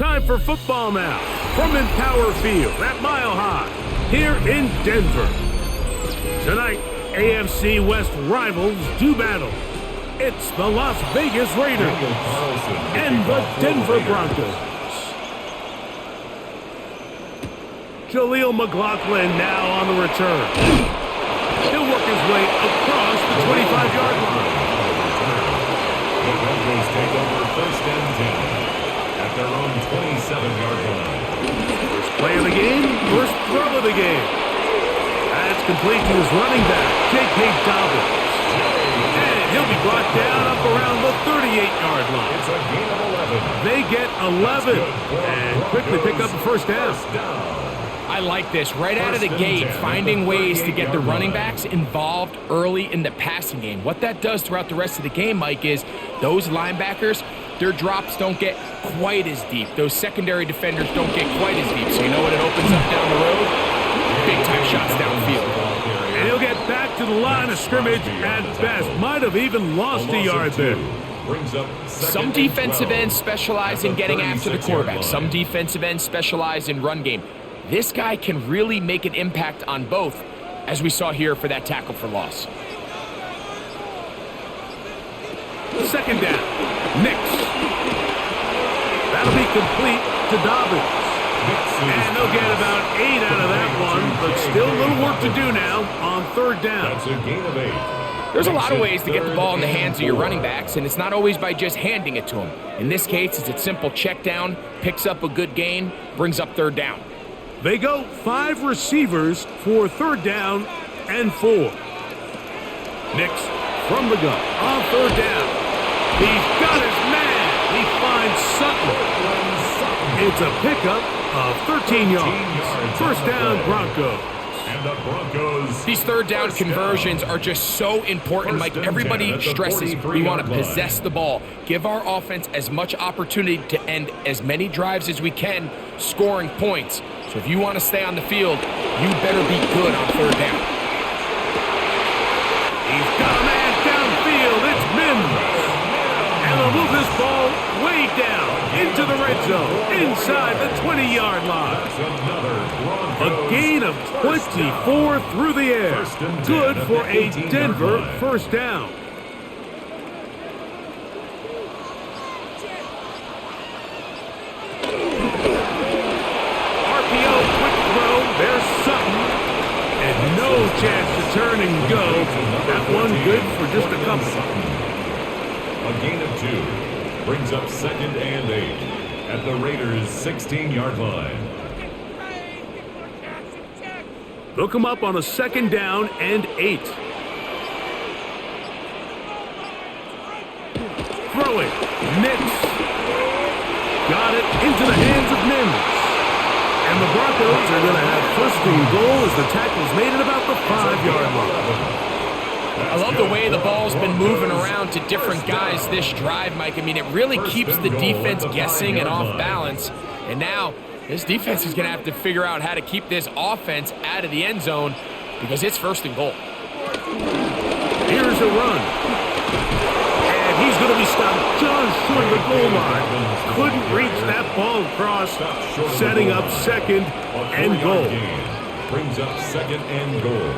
Time for football now. From Empower Field at Mile High, here in Denver. Tonight, AFC West rivals do battle. It's the Las Vegas Raiders and the Denver Broncos. Jaleel McLaughlin now on the return. He'll work his way across the 25-yard line. The Broncos take over 1st and 10 at their own 27-yard line. First play of the game, first throw of the game. That's complete to his running back, J.K. Dobbins. And he'll be brought down up around the 38-yard line. It's a gain of 11. They get 11 and quickly pick up a first down. I like this. Right out of the gate, finding ways to get the running backs involved early in the passing game. What that does throughout the rest of the game, Mike, is those linebackers, their drops don't get quite as deep. Those secondary defenders don't get quite as deep. So you know what it opens up down the road? Big-time shots downfield. And he'll get back to the line of scrimmage at best. Might have even lost a yard there. Some defensive ends specialize in getting after the quarterback. Some defensive ends specialize in run game. This guy can really make an impact on both, as we saw here for that tackle for loss. Second down. Nix. That'll be complete to Dobbins. And they'll get about 8 out of that one, but still a little work to do now on 3rd down. That's a gain of 8. There's a lot of ways to get the ball in the hands of your running backs, and it's not always by just handing it to them. In this case, it's a simple check down, picks up a good gain, brings up 3rd down. They go 5 receivers for 3rd down and 4. Nix from the gun on 3rd down. He's got his man. He finds Sutton. It's a pickup of 13 yards. First down, Broncos. And the Broncos. These 3rd down conversions are just so important, Mike. Everybody stresses we want to possess the ball. Give our offense as much opportunity to end as many drives as we can, scoring points. So if you want to stay on the field, you better be good on 3rd down. He's got a man downfield. It's Mims. And they'll move this ball way down into the red zone, inside the 20-yard line. A gain of 24 through the air. Good for a Denver first down. RPO, quick throw. There's Sutton. And no chance to turn and go. That one good for just a couple. A gain of 2 brings up 2nd and 8 at the Raiders' 16-yard line. They'll come up on a 2nd down and 8. Throwing. Nix. Got it into the hands of Mims. And the Broncos are going to have 1st and goal as the tackle's made at about the 5-yard line. I love the way the ball's been moving around to different guys this drive, Mike. I mean, it really keeps the defense guessing and off balance. And now this defense is going to have to figure out how to keep this offense out of the end zone because it's 1st and goal. Here's a run. And he's going to be stopped just short of the goal line. Couldn't reach that ball across, setting up 2nd and goal. Brings up 2nd and goal.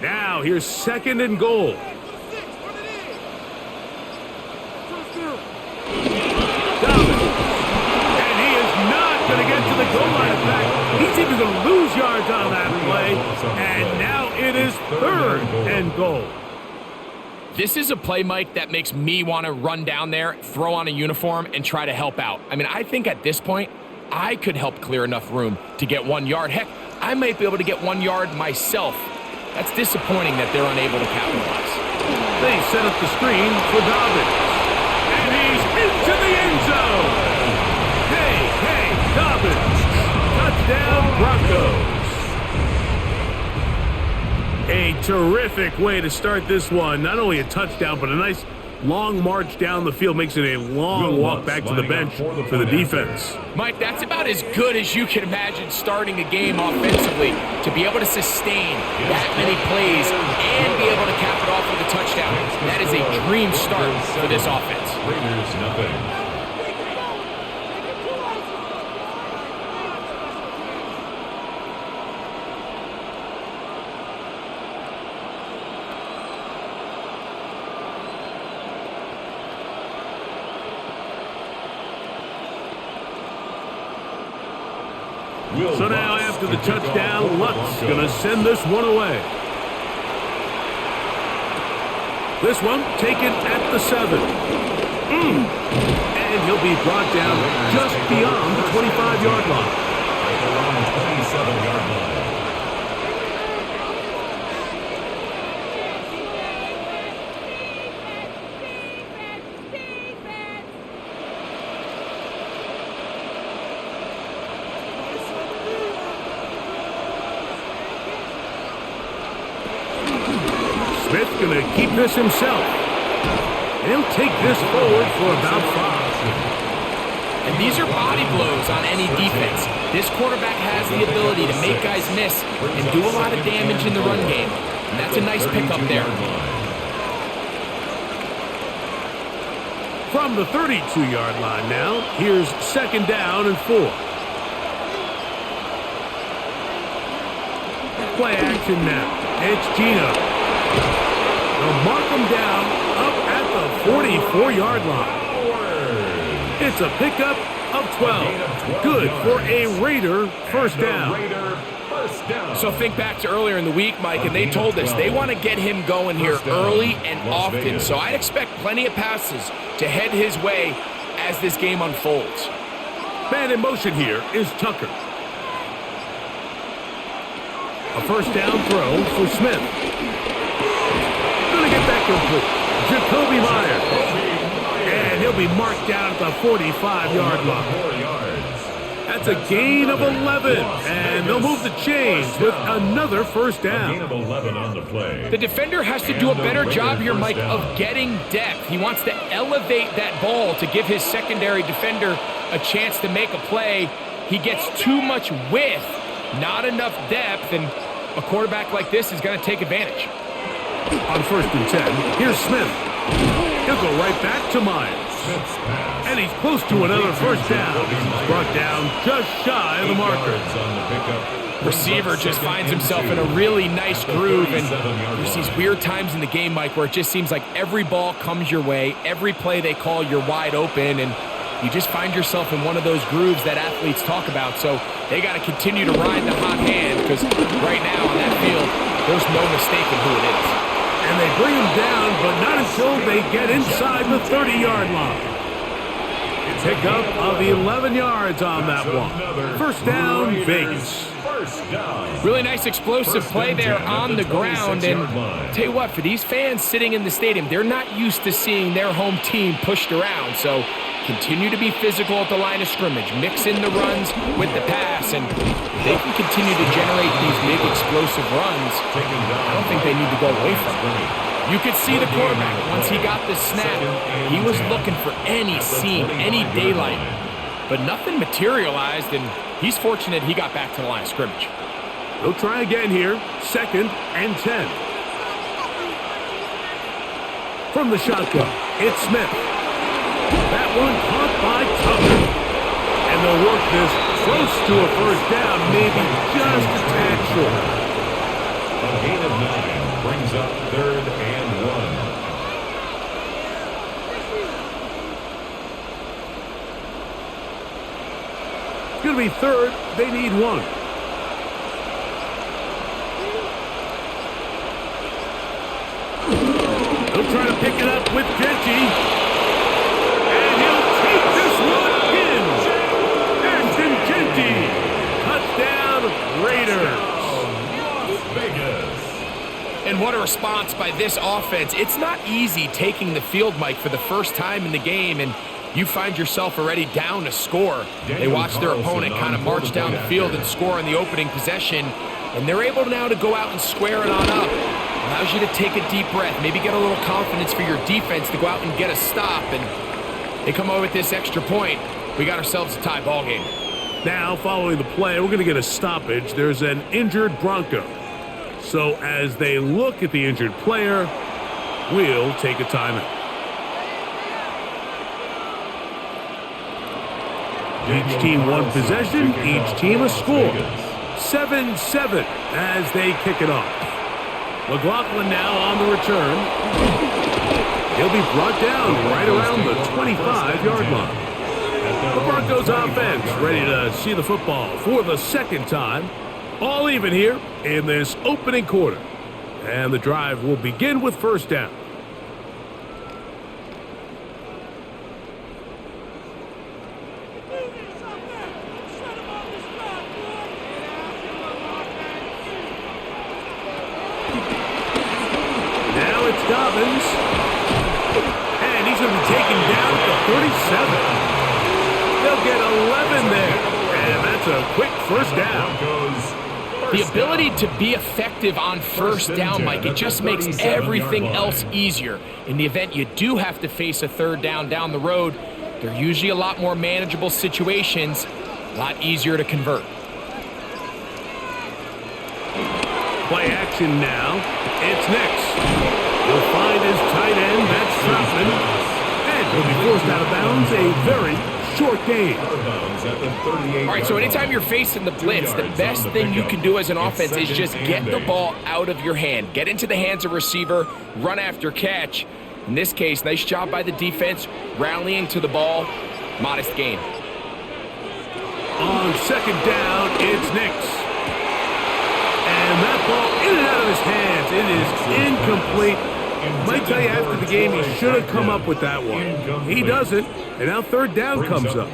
Now here's 2nd and goal. Dobbins. And he is not going to get to the goal line. In fact, he's even going to lose yards on that play. And now it is 3rd and goal. This is a play, Mike, that makes me want to run down there, throw on a uniform, and try to help out. I mean, I think at this point, I could help clear enough room to get 1 yard. Heck, I might be able to get 1 yard myself. That's disappointing that they're unable to capitalize. They set up the screen for Dobbins. And he's into the end zone. Hey, Dobbins. Touchdown, Broncos. A terrific way to start this one. Not only a touchdown, but a nice long march down the field. Makes it a long walk back to the bench for the defense. Mike, that's about as good as you can imagine starting a game offensively. To be able to sustain that many plays and be able to cap it off with a touchdown. That is a dream start for this offense. Raiders nothing. So now after the touchdown, Luck's going to send this one away. This one taken at the 7. And he'll be brought down just beyond the 25-yard line. Around the 27-yard line. Smith's going to keep this himself. He'll take this forward for about 5. And these are body blows on any defense. This quarterback has the ability to make guys miss and do a lot of damage in the run game. And that's a nice pickup there. From the 32-yard line now, here's 2nd down and 4. Play action now. It's Gino. They'll mark him down up at the 44-yard line. It's a pickup of 12. Good for a Raider first down. So think back to earlier in the week, Mike, and they told us they want to get him going here early and often. So I'd expect plenty of passes to head his way as this game unfolds. Man in motion here is Tucker. A first down throw for Smith. Going to get that complete. Jacoby Myers. And he'll be marked down at the 45-yard line. That's a gain of 11. And they'll move the chains with another first down. Gain of 11 on the play. The defender has to do a better job here, Mike, of getting depth. He wants to elevate that ball to give his secondary defender a chance to make a play. He gets too much width, not enough depth, and a quarterback like this is going to take advantage. On 1st and 10, here's Smith. He'll go right back to Myers. And he's close to another first down. He's brought down just shy of the marker. Receiver just finds himself in a really nice groove, and there's these weird times in the game, Mike, where it just seems like every ball comes your way, every play they call, you're wide open, and you just find yourself in one of those grooves that athletes talk about. So they got to continue to ride the hot hand, because right now on that field, there's no mistaking who it is. And they bring him down, but not until they get inside the 30-yard line. Pickup of 11 yards on that one. First down, Vegas. Really nice explosive play there on the ground. And tell you what, for these fans sitting in the stadium, they're not used to seeing their home team pushed around. So continue to be physical at the line of scrimmage. Mix in the runs with the pass, and they can continue to generate these big explosive runs. I don't think they need to go away from it. You could see the quarterback, once he got the snap, he was looking for any seam, any daylight. But nothing materialized, and he's fortunate he got back to the line of scrimmage. They'll try again here, 2nd and 10. From the shotgun, it's Smith. That one caught by Tucker. And they'll work this close to a first down, maybe just a tad short. A gain of 9 brings up 3rd and 1. It's going to be 3rd. They need 1. They'll try to pick it up with Genty. And he'll take this one in. Ashton Genty. Touchdown, Raiders. Vegas. And what a response by this offense. It's not easy taking the field, Mike, for the first time in the game, and you find yourself already down to score. They watch their opponent kind of march down the field and score on the opening possession, and they're able now to go out and square it on up. Allows you to take a deep breath, maybe get a little confidence for your defense to go out and get a stop, and they come over with this extra point. We got ourselves a tie ball game. Now, following the play, we're going to get a stoppage. There's an injured Bronco. So as they look at the injured player, will take a timeout. Each team one possession, each team a score. 7-7 as they kick it off. McLaughlin now on the return. He'll be brought down right around the 25-yard line. The Broncos offense ready to see the football for the second time. All even here in this opening quarter. And the drive will begin with first down. Now it's Dobbins. And he's going to be taken down at the 37. They'll get 11 there. And that's a quick first down. The ability to be effective on first down, Mike, it just makes everything else easier. In the event you do have to face a third down the road, they're usually a lot more manageable situations, a lot easier to convert. Play action now. It's Nix. He'll find his tight end, that's Troutman. And he'll be forced out of bounds, a very short game. All right, so anytime you're facing the blitz, the best thing you can do as an offense is just get the ball out of your hand. Get into the hands of receiver, run after catch. In this case, nice job by the defense, rallying to the ball. Modest gain. On second down, it's Nix. And that ball in and out of his hands. It is incomplete. Might tell you after the game he should have come up with that one. He doesn't, and now third down comes up.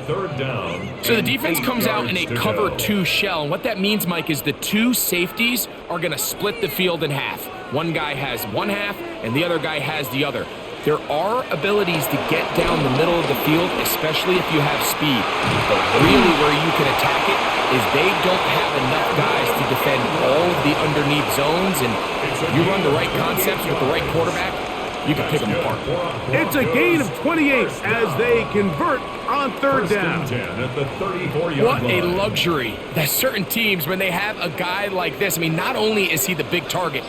So the defense comes out in a cover 2 shell, and what that means, Mike, is the 2 safeties are going to split the field in half. One guy has one half, and the other guy has the other. There are abilities to get down the middle of the field, especially if you have speed. But really where you can attack it is they don't have enough guys to defend all of the underneath zones, and you run the right concepts with the right quarterback, you can pick them apart. It's a gain of 28 as they convert on third down. What a luxury that certain teams, when they have a guy like this, I mean, not only is he the big target,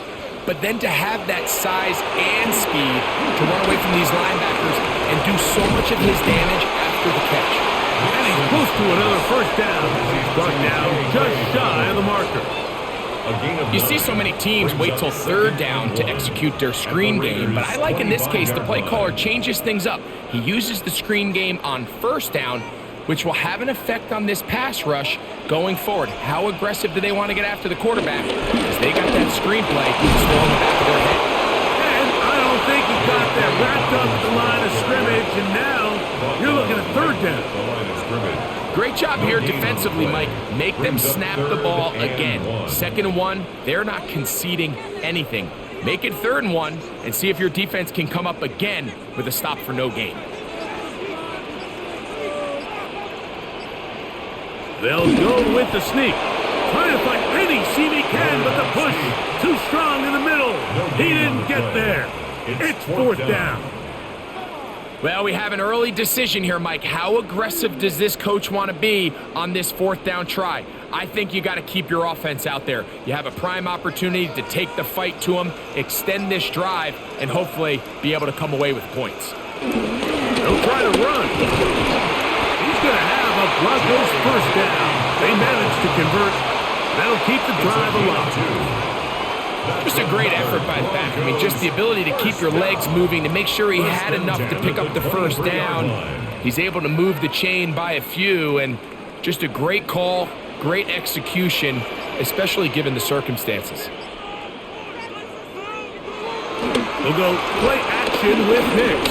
but then to have that size and speed to run away from these linebackers and do so much of his damage after the catch. And he's close to another first down. He's brought down just shy of the marker. You see so many teams wait till third down to execute their screen game, but I like in this case the play caller changes things up. He uses the screen game on first down, which will have an effect on this pass rush going forward. How aggressive do they want to get after the quarterback? Because they got that screen play still in the back of their head. And I don't think he got that wrapped up at the line of scrimmage, and now you're looking at third down. Great job here defensively, Mike. Make them snap the ball again. 2nd and 1, they're not conceding anything. Make it 3rd and 1 and see if your defense can come up again with a stop for no gain. They'll go with the sneak. Trying to find any seam he can, but the push too strong in the middle. He didn't get there. It's 4th down. Well, we have an early decision here, Mike. How aggressive does this coach want to be on this 4th down try? I think you got to keep your offense out there. You have a prime opportunity to take the fight to them, extend this drive, and hopefully be able to come away with points. They'll try to run. He's going to have a Broncos first down. They managed to convert. That'll keep the drive alive. Just a great effort by the back. I mean, just the ability to keep your legs moving, to make sure he had enough to pick up the first down. He's able to move the chain by a few, and just a great call, great execution, especially given the circumstances. They'll go play action with Nix.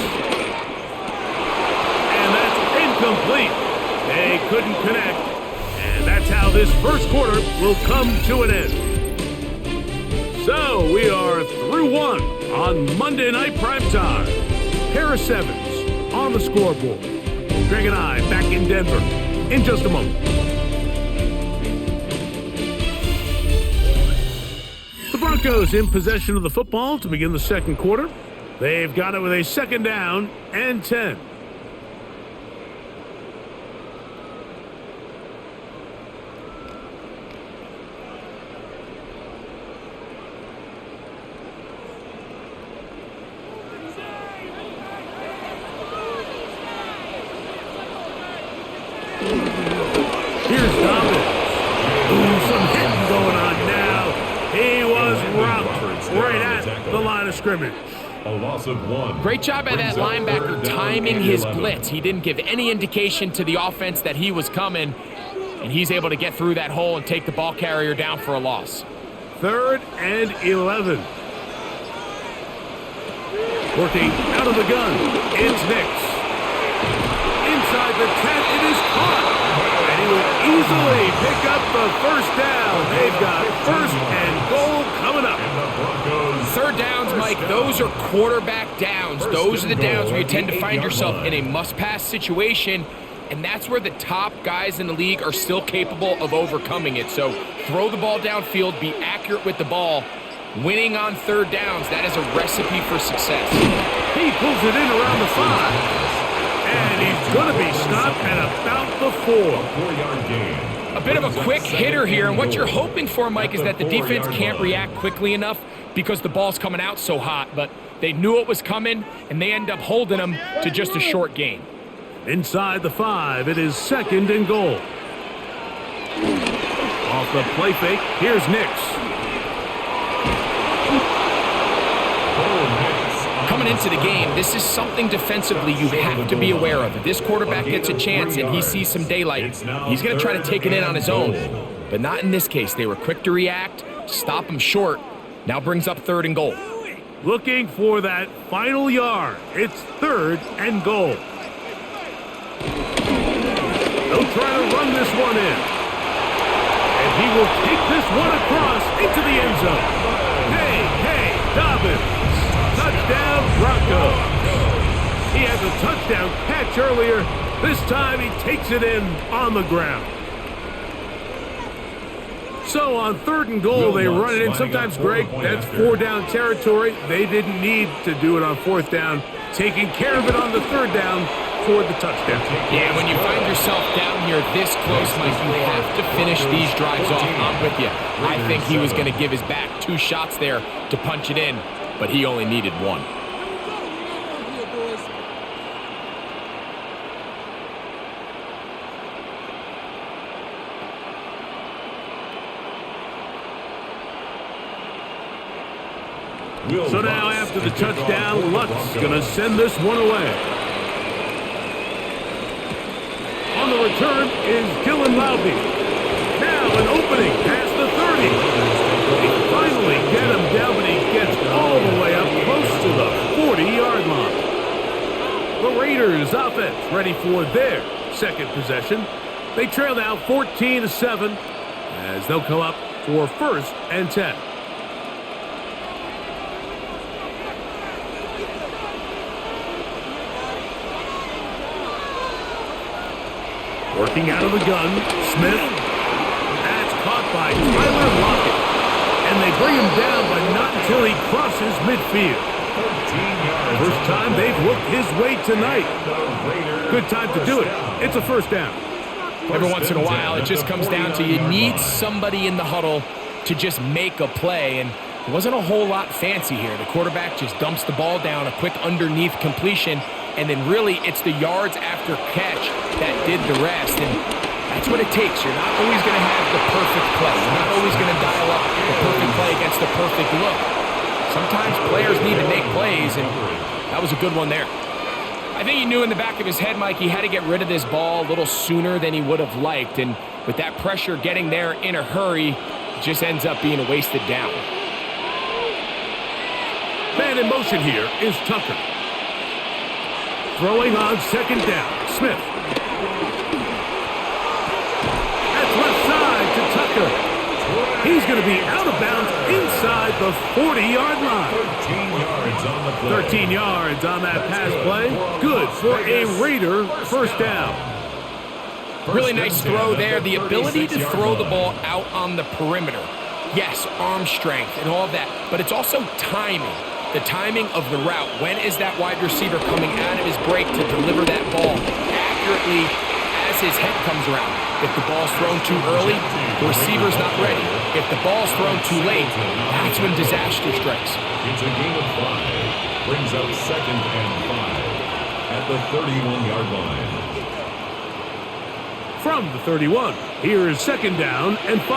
And that's incomplete. They couldn't connect. And that's how this first quarter will come to an end. So we are through one on Monday Night Primetime. Pair of sevens on the scoreboard. Greg and I back in Denver in just a moment. The Broncos in possession of the football to begin the second quarter. They've got it with a 2nd down and 10. Here's Dobbins. Ooh, some hitting going on now. He was rocked right at the line of scrimmage. A loss of 1. Great job by that linebacker timing his blitz. He didn't give any indication to the offense that he was coming, and he's able to get through that hole and take the ball carrier down for a loss. 3rd and 11. Working out of the gun. It's Nix. Inside the 10, it is caught. And he will easily pick up the first down. They've got 1st and goal coming up. 3rd downs, Mike, those are quarterback downs. Those are the downs where you tend to find yourself in a must-pass situation, and that's where the top guys in the league are still capable of overcoming it. So throw the ball downfield, be accurate with the ball. Winning on 3rd downs, that is a recipe for success. He pulls it in around the 5. And he's going to be stopped at about the 4. 4-yard gain. A bit of a quick hitter here, and what you're hoping for, Mike, is that the defense can't react quickly enough because the ball's coming out so hot, but they knew it was coming, and they end up holding them to just a short gain. Inside the 5, it is 2nd and goal. Off the play fake, here's Nix. Coming into the game, this is something defensively you have to be aware of. If this quarterback gets a chance and he sees some daylight, he's going to try to take it in on his own. But not in this case. They were quick to react, stop him short. Now brings up 3rd and goal. Looking for that final yard. It's 3rd and goal. They'll try to run this one in. And he will take this one across into the end zone. Hey, Dobbins. Touchdown, Broncos. He has a touchdown catch earlier. This time he takes it in on the ground. So on 3rd and goal, they run it in. Sometimes, Greg, that's 4-down territory. They didn't need to do it on 4th down. Taking care of it on the 3rd down for the touchdown. Yeah, when you find yourself down here this close, Mike, you have to finish these drives off. I'm with you. I think he was going to give his back 2 shots there to punch it in, but he only needed 1. So now after the touchdown, Luck's going to send this one away. On the return is Dylan Loudby. Now an opening past the 30. They finally get him down, but he gets all the way up close to the 40-yard line. The Raiders offense ready for their 2nd possession. They trail now 14-7 as they'll come up for 1st and 10. Working out of the gun, Smith. That's caught by Tyler Lockett. And they bring him down, but not until he crosses midfield. First time they've looked his way tonight. Good time to do it. It's a 1st down. Every once in a while, it just comes down to you need somebody in the huddle to just make a play. And it wasn't a whole lot fancy here. The quarterback just dumps the ball down, a quick underneath completion. And then really, it's the yards after catch that did the rest. And that's what it takes. You're not always going to have the perfect play. You're not always going to dial up the perfect play against the perfect look. Sometimes players need to make plays, and that was a good one there. I think he knew in the back of his head, Mike, he had to get rid of this ball a little sooner than he would have liked. And with that pressure getting there in a hurry, it just ends up being a wasted down. Man in motion here is Tucker. Throwing on 2nd down, Smith. That's left side to Tucker. He's going to be out of bounds inside the 40-yard line. 13 yards on the play. 13 yards on that pass play. Good for a Raider 1st down. Really nice throw there. The ability to throw the ball out on the perimeter. Yes, arm strength and all that, but it's also timing. The timing of the route. When is that wide receiver coming out of his break to deliver that ball accurately as his head comes around? If the ball's thrown too early, the receiver's not ready. If the ball's thrown too late, that's when disaster strikes. It's a gain of 5. Brings up 2nd and 5 at the 31-yard line. from the 31. Here's second down and 5.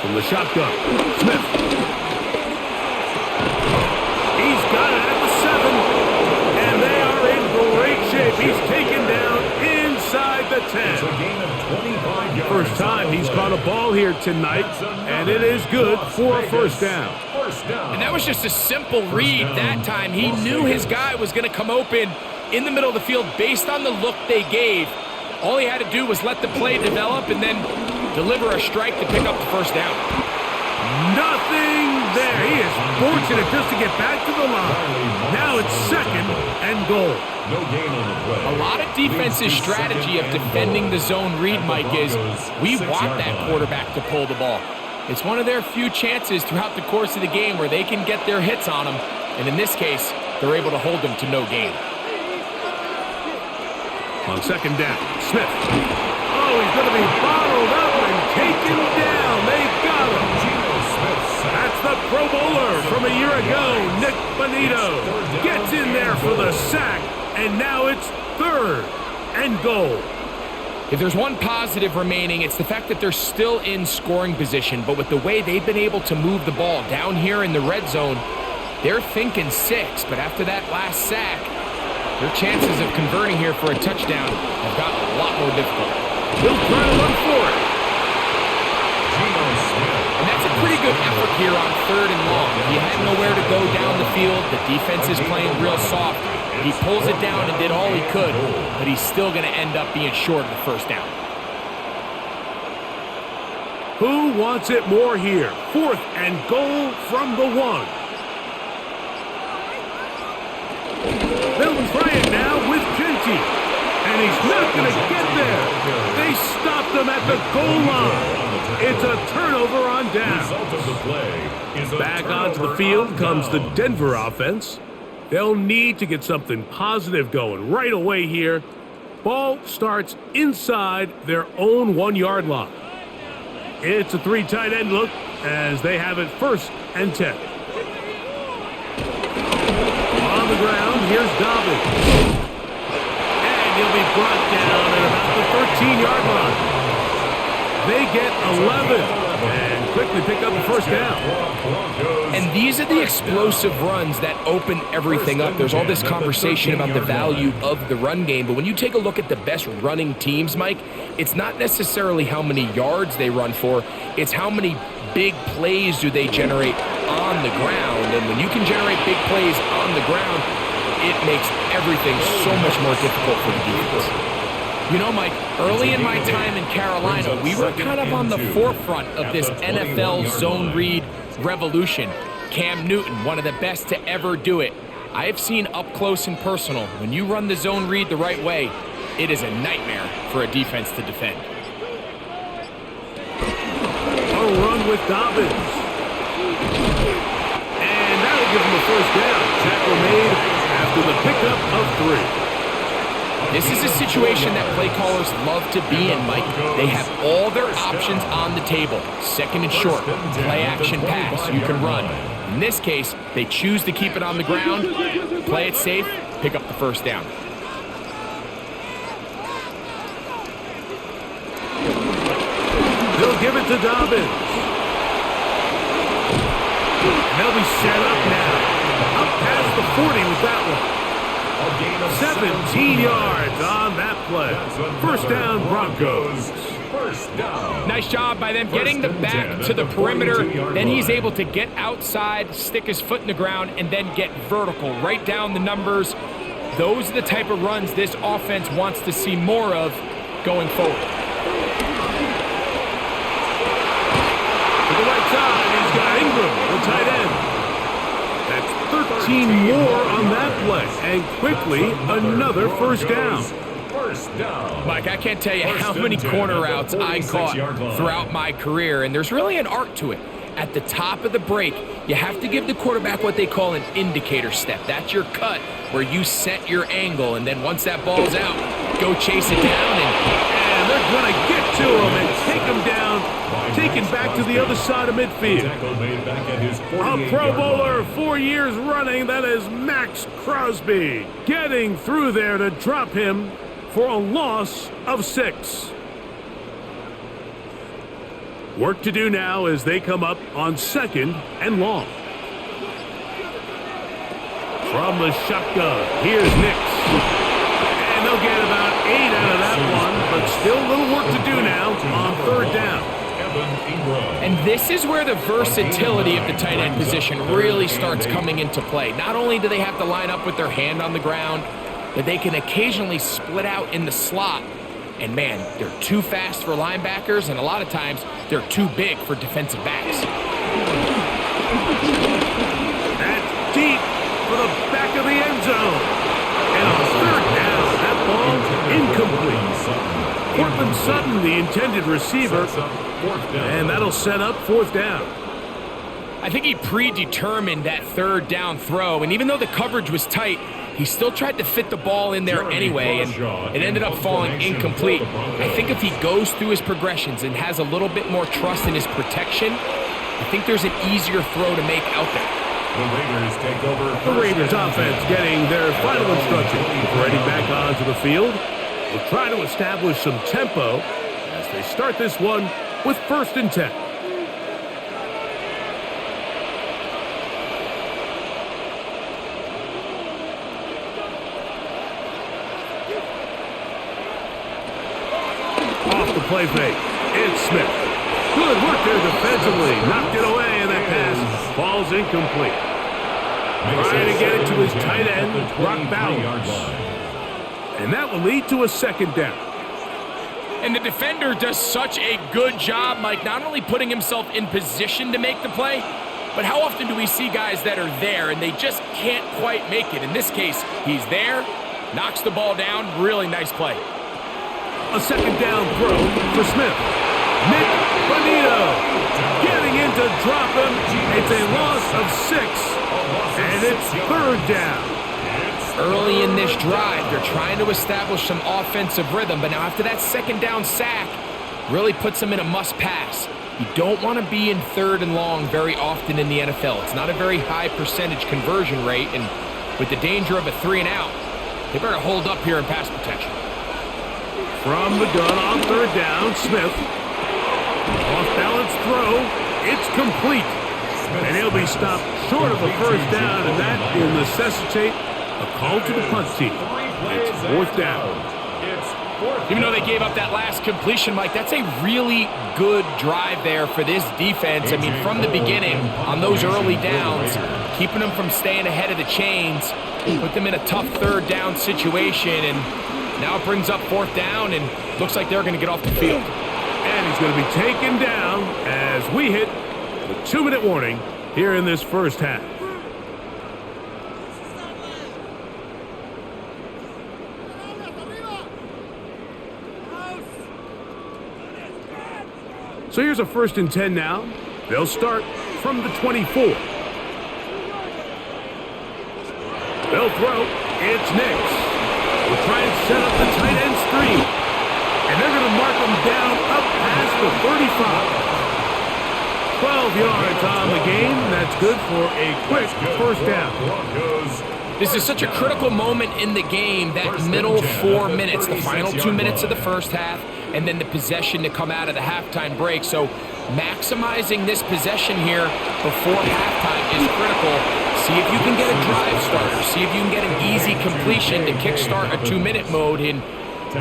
From the shotgun, Smith. He's got it at the 7. And they are in great shape. He's taken down inside the 10. It's a gain of 25 yards. First time he's caught a ball here tonight, and it is good for a first down. And that was just a simple read that time. He knew his guy was going to come open in the middle of the field based on the look they gave. All he had to do was let the play develop and then deliver a strike to pick up the first down. Nothing there. He is fortunate just to get back to the line. Now it's second and goal. No gain on the play. A lot of defense's strategy of defending the zone read, Mike, is we want that quarterback to pull the ball. It's one of their few chances throughout the course of the game where they can get their hits on them. And in this case, they're able to hold them to no gain. On second down, Smith. Oh, he's going to be bottled up and taken down. They got him. That's the Pro Bowler from a year ago, Nick Bonito. Gets in there for the sack, and now it's third and goal. If there's one positive remaining, it's the fact that they're still in scoring position. But with the way they've been able to move the ball down here in the red zone, they're thinking 6. But after that last sack, their chances of converting here for a touchdown have gotten a lot more difficult. He'll try to run for it. And that's a pretty good effort here on third and long. He had nowhere to go down the field. The defense is playing real soft. He pulls it down and did all he could, but he's still going to end up being short of the first down. Who wants it more here? Fourth and goal from the 1. They'll try it now with Genty. And he's not going to get there. They stopped him at the goal line. It's a turnover on down. Back onto the field comes the Denver offense. They'll need to get something positive going right away here. Ball starts inside their own 1-yard line. It's a 3 tight end look as they have it first and 10. On the ground, here's Dobbins. And he'll be brought down at about the 13-yard line. They get 11 and quickly pick up the first down. And these are the explosive runs that open everything up. There's all this conversation about the value of the run game, but when you take a look at the best running teams, Mike, it's not necessarily how many yards they run for, it's how many big plays do they generate on the ground. And when you can generate big plays on the ground, it makes everything so much more difficult for the defense. You know, Mike, early in my time in Carolina, we were kind of on the forefront of this NFL zone read revolution. Cam Newton, one of the best to ever do it. I have seen up close and personal, when you run the zone read the right way, it is a nightmare for a defense to defend. A run with Dobbins. And that'll give him a first down. Tackle made after the pickup of 3. This is a situation that play callers love to be in, Mike. They have all their options on the table. Second and short, play action pass, you can run. In this case, they choose to keep it on the ground, play it safe, pick up the first down. They'll give it to Dobbins. They'll be set up now. Up past the 40 with that one. 17 yards on that play. First down, Broncos. Nice job by them getting the back to the perimeter. Then he's able to get outside, stick his foot in the ground, and then get vertical. Right down the numbers. Those are the type of runs this offense wants to see more of going forward. To the right side, he's got Ingram, the tight end. That's 13 more on that play, and quickly another first down. Mike, I can't tell you how many corner routes I caught throughout my career, and there's really an art to it. At the top of the break, you have to give the quarterback what they call an indicator step. That's your cut where you set your angle, and then once that ball's out, go chase it down, and they're going to get to him and take him down, taken back to the other side of midfield. A Pro Bowler 4 years running, that is Max Crosby, getting through there to drop him for a loss of 6. Work to do now as they come up on 2nd and long. From the shotgun, here's Nix. And they'll get about 8 out of that one, but still a little work to do now on 3rd down. And this is where the versatility of the tight end position really starts coming into play. Not only do they have to line up with their hand on the ground, but they can occasionally split out in the slot. And man, they're too fast for linebackers, and a lot of times they're too big for defensive backs. That's deep for the back of the end zone. And on 3rd down, that ball incomplete. Cortland Sutton, the intended receiver, and that'll set up 4th down. I think he predetermined that 3rd down throw, and even though the coverage was tight, he still tried to fit the ball in there anyway, and it ended up falling incomplete. I think if he goes through his progressions and has a little bit more trust in his protection, I think there's an easier throw to make out there. The Raiders take over. The Raiders offense getting their final instruction before heading back onto the field. They'll try to establish some tempo as they start this one with 1st and 10. Off the play fake, it's Smith. Good work there defensively. Knocked it away, and that pass falls incomplete. Trying to get it to his tight end, Brock Bowers. And that will lead to a 2nd down. And the defender does such a good job, Mike, not only putting himself in position to make the play, but how often do we see guys that are there and they just can't quite make it? In this case, he's there, knocks the ball down, really nice play. A 2nd down throw for Smith. Nick Bonito getting in to drop him. It's a loss of 6, and it's 3rd down. Early in this drive, they're trying to establish some offensive rhythm, but now after that 2nd down sack, really puts them in a must-pass. You don't want to be in 3rd and long very often in the NFL. It's not a very high percentage conversion rate, and with the danger of a 3 and out, they better hold up here in pass protection. From the gun on 3rd down, Smith. Off-balance throw. It's complete. And he'll be stopped short of a 1st down, and that will necessitate a call to the punt team. It's 4th down. Even though they gave up that last completion, Mike, that's a really good drive there for this defense. I mean, from the beginning, on those early downs, keeping them from staying ahead of the chains, put them in a tough 3rd down situation, and now it brings up 4th down, and looks like they're going to get off the field. And he's going to be taken down as we hit the 2-minute warning here in this 1st half. So here's a 1st and 10 now. They'll start from the 24. They'll throw. It's Nix. We'll try and set up the tight end screen. And they're going to mark him down up past the 35. 12 yards on the game. That's good for a quick 1st down. This is such a critical moment in the game, that middle 4 minutes, the final 2 minutes of the 1st half, and then the possession to come out of the halftime break. So maximizing this possession here before halftime is critical. See if you can get a drive starter. See if you can get an easy completion to kickstart a 2-minute mode, and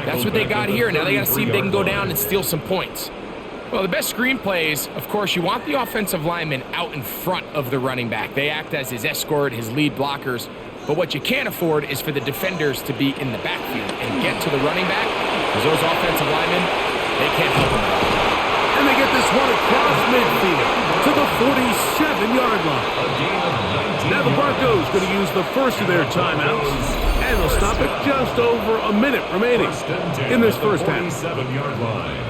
that's what they got here. Now they got to see if they can go down and steal some points. Well, the best screenplays, of course, you want the offensive lineman out in front of the running back. They act as his escort, his lead blockers. But what you can't afford is for the defenders to be in the backfield and get to the running back, because those offensive linemen, they can't help them at all. And they get this one across midfield to the 47-yard line. Now the Broncos going to use the first of their timeouts, and they'll stop it just over a minute remaining in this 1st half.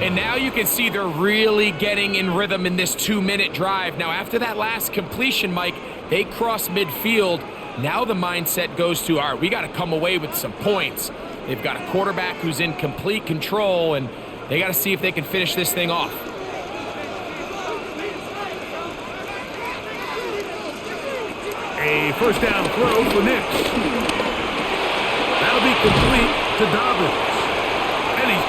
And now you can see they're really getting in rhythm in this 2-minute drive. Now after that last completion, Mike, they cross midfield. Now the mindset goes to, all right, we got to come away with some points. They've got a quarterback who's in complete control, and they got to see if they can finish this thing off. A 1st down throw for Nix. That'll be complete to Dobbins.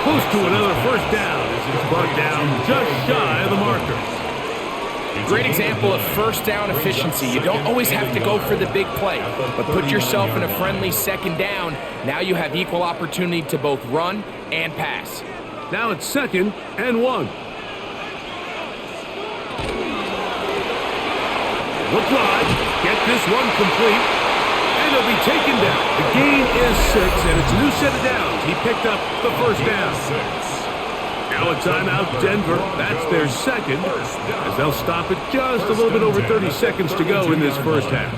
Close to another first down as it's brought down just shy of the marker. Great example of first down efficiency. You don't always have to go for the big play, but put yourself in a friendly second down. Now you have equal opportunity to both run and pass. Now it's 2nd and 1. Look wide, get this one complete, and it'll be taken down. The gain is 6, and it's a new set of downs. He picked up the first down. Now a timeout, Denver. That's their second, as they'll stop it just a little bit over 30 seconds to go in this first half.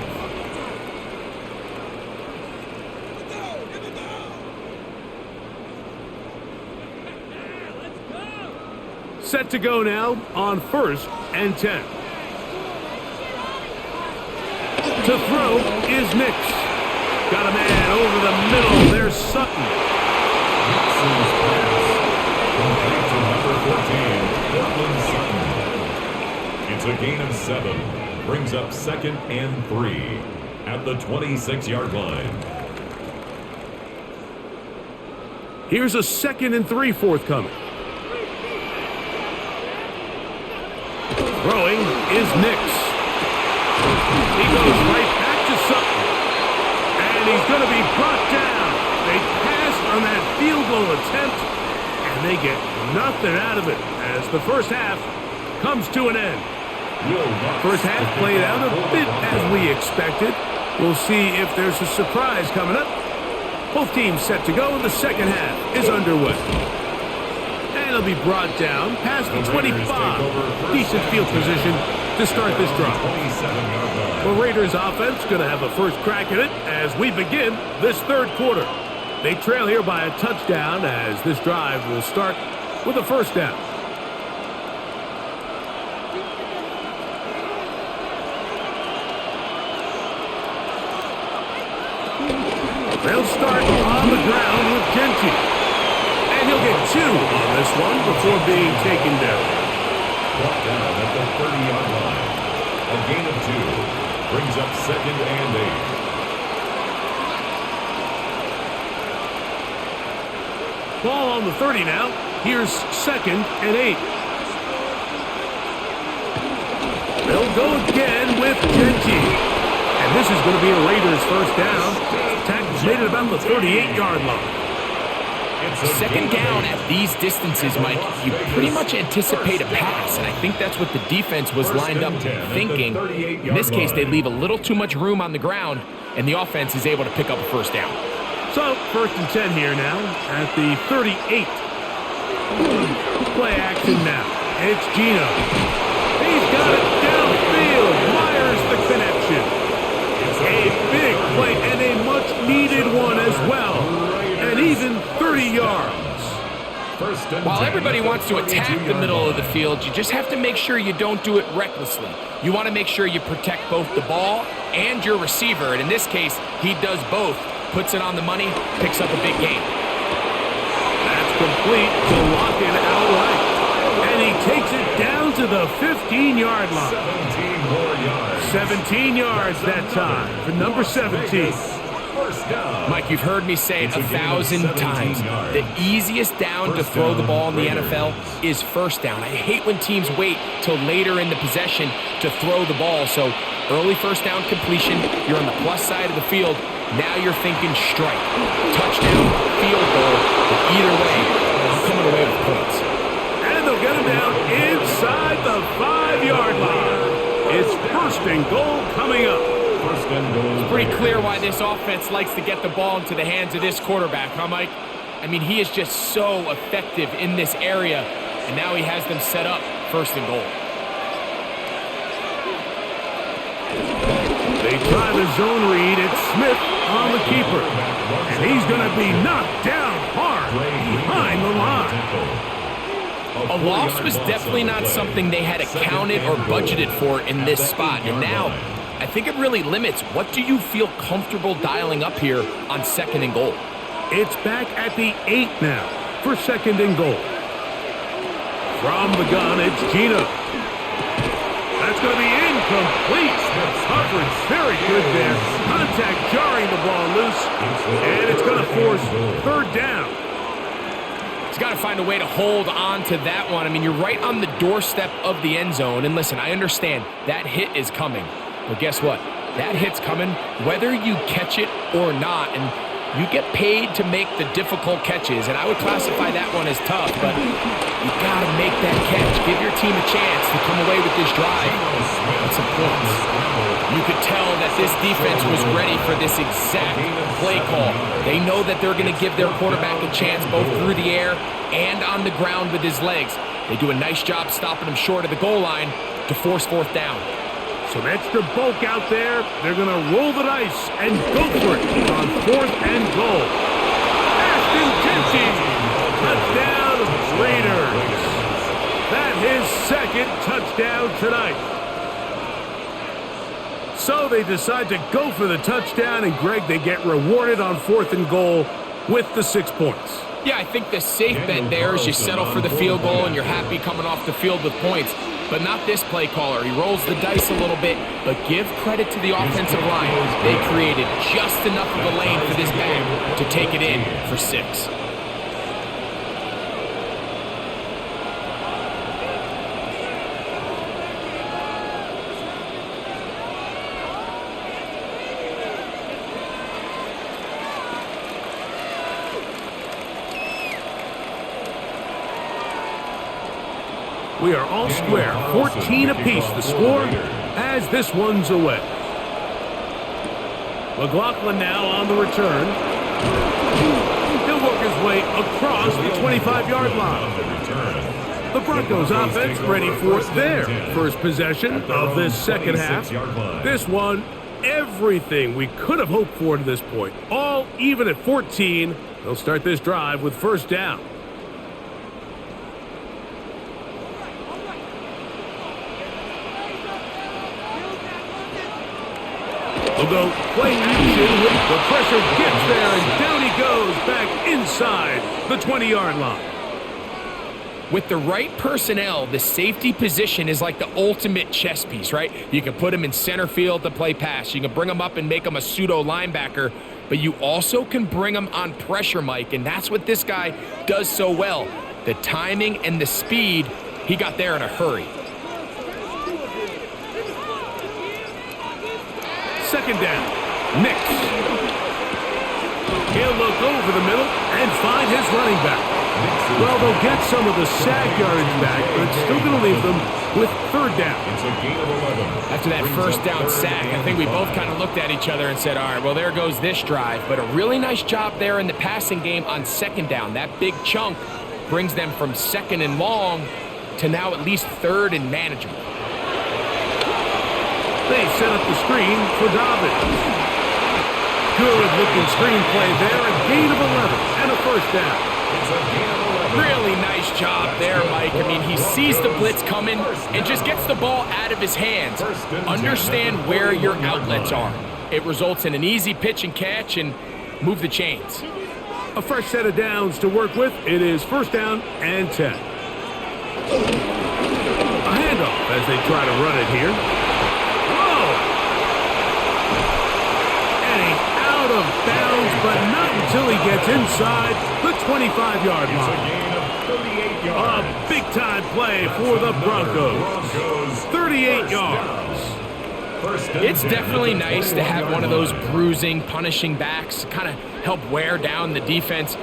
Set to go now on 1st and 10. To throw is Nix. Got a man over the middle. There's Sutton. Nixon's pass. Complete to number 14, Cortland Sutton. It's a gain of 7. Brings up 2nd and 3 at the 26-yard line. Here's a 2nd and 3 forthcoming. Throwing is Nix. He goes right back to Sutton. And he's going to be brought down. They passed on that field goal attempt, and they get nothing out of it as the first half comes to an end. First half played out a bit as we expected. We'll see if there's a surprise coming up. Both teams set to go, and the second half is underway. And it'll be brought down past the 25. Decent field position to start this drive. The Raiders offense going to have a first crack at it as we begin this third quarter. They trail here by a touchdown as this drive will start with a first down. They'll start on the ground with Genty. And he'll get 2 on this one before being taken down. Brought down at the 30-yard line. A gain of 2. Brings up 2nd and 8. Ball on the 30 now. Here's 2nd and 8. They'll go again with Genty. And this is going to be a Raiders first down. Tackles made it about the 38-yard line. Second down at these distances, Mike, you pretty much anticipate a pass, and I think that's what the defense was lined up thinking. In this case, they leave a little too much room on the ground, and the offense is able to pick up a first down. So, 1st and 10 here now at the 38. Play action now. It's Gino. He's got it downfield. Myers the connection. A big play and a much-needed one as well. And even 30 yards. While everybody wants to attack the middle of the field, you just have to make sure you don't do it recklessly. You want to make sure you protect both the ball and your receiver. And in this case, he does both. Puts it on the money, picks up a big gain. That's complete to lock it outright. And he takes it down to the 15-yard line. 17 more yards. 17 yards that time for number 17. First down. Mike, you've heard me say it 1,000 times. The easiest down to throw the ball in the NFL is first down. I hate when teams wait till later in the possession to throw the ball. So early first down completion, you're on the plus side of the field. Now you're thinking strike, touchdown, field goal. But either way, I'm coming away with points. And they'll get him down inside the 5-yard line. It's 1st and goal coming up. First and goal. It's pretty clear why this offense likes to get the ball into the hands of this quarterback, huh, Mike? I mean, he is just so effective in this area, and now he has them set up 1st and goal. They try the zone read. It's Smith on the keeper. And he's going to be knocked down hard behind the line. A loss was definitely not something they had accounted or budgeted for in this spot. And now, I think it really limits what do you feel comfortable dialing up here on 2nd and goal. It's back at the 8 now for 2nd and goal. From the gun, it's Gino. That's going to be incomplete. The coverage very good there. Contact jarring the ball loose. And it's going to force 3rd down. He's got to find a way to hold on to that one. I mean, you're right on the doorstep of the end zone. And listen, I understand that hit is coming. But guess what? That hit's coming whether you catch it or not. And you get paid to make the difficult catches. And I would classify that one as tough. But you got to make that catch. Give your team a chance to come away with this drive. That's some points. You could tell that this defense was ready for this exact play call. They know that they're going to give their quarterback a chance both through the air and on the ground with his legs. They do a nice job stopping him short of the goal line to force fourth down. Some extra bulk out there. They're going to roll the dice and go for it on fourth and goal. Ashton Kensey, touchdown Raiders. That's his second touchdown tonight. So they decide to go for the touchdown, and Greg, they get rewarded on fourth and goal with the 6 points. Yeah, I think the safe bet there is you settle for the field goal and you're happy coming off the field with points. But not this play caller. He rolls the dice a little bit, but give credit to the offensive line. They created just enough of a lane for this back to take it in for 6. We are all square, 14 apiece the score as this one's away. McLaughlin now on the return. He'll work his way across the 25-yard line. The Broncos offense ready for their first possession of this second half. This one, everything we could have hoped for to this point. All even at 14. They'll start this drive with first down. We'll go play action with the pressure gets there, and down he goes back inside the 20-yard line. With the right personnel, the safety position is like the ultimate chess piece, right? You can put him in center field to play pass. You can bring him up and make him a pseudo linebacker, but you also can bring him on pressure, Mike, and that's what this guy does so well. The timing and the speed, he got there in a hurry. Second down, Nix. He'll look over the middle and find his running back. Well, they'll get some of the sack yardage back, but it's still going to leave them with third down. It's a gain of 11. After that first down sack, I think we both kind of looked at each other and said, all right, well, there goes this drive. But a really nice job there in the passing game on second down. That big chunk brings them from second and long to now at least third and manageable. They set up the screen for Dobbins. Good-looking screenplay there, a gain of 11 and a first down. It's a gain of 11. Really nice job there, Mike. I mean, he sees the blitz coming and just gets the ball out of his hands. Understand where your outlets are. It results in an easy pitch and catch and move the chains. A fresh set of downs to work with. It is first down and 10. A handoff as they try to run it here. Out of bounds, but not until he gets inside the 25-yard line. It's a gain of 38 yards. A big-time play for the Broncos. 38 yards. It's definitely nice to have one of those bruising, punishing backs kind of help wear down the defense.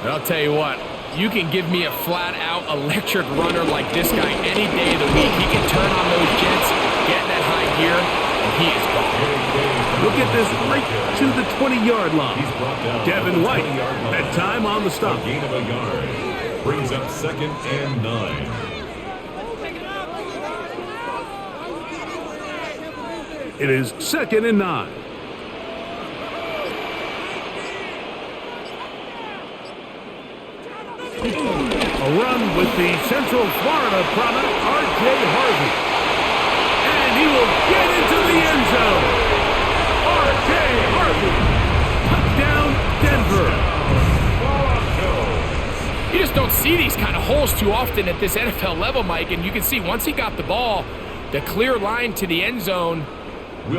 But I'll tell you what, you can give me a flat-out electric runner like this guy any day of the week. He can turn on those jets, get in that high gear, and he is gone. Look at this right to the 20-yard line. Devin White at time on the stop. A gain of a yard. Brings up second and 9. It is second and 9. A run with the Central Florida product, R.J. Harvey. And he will get into the end zone. R.J. Harvey. Touchdown, Denver. You just don't see these kind of holes too often at this NFL level, Mike. And you can see once he got the ball, the clear line to the end zone,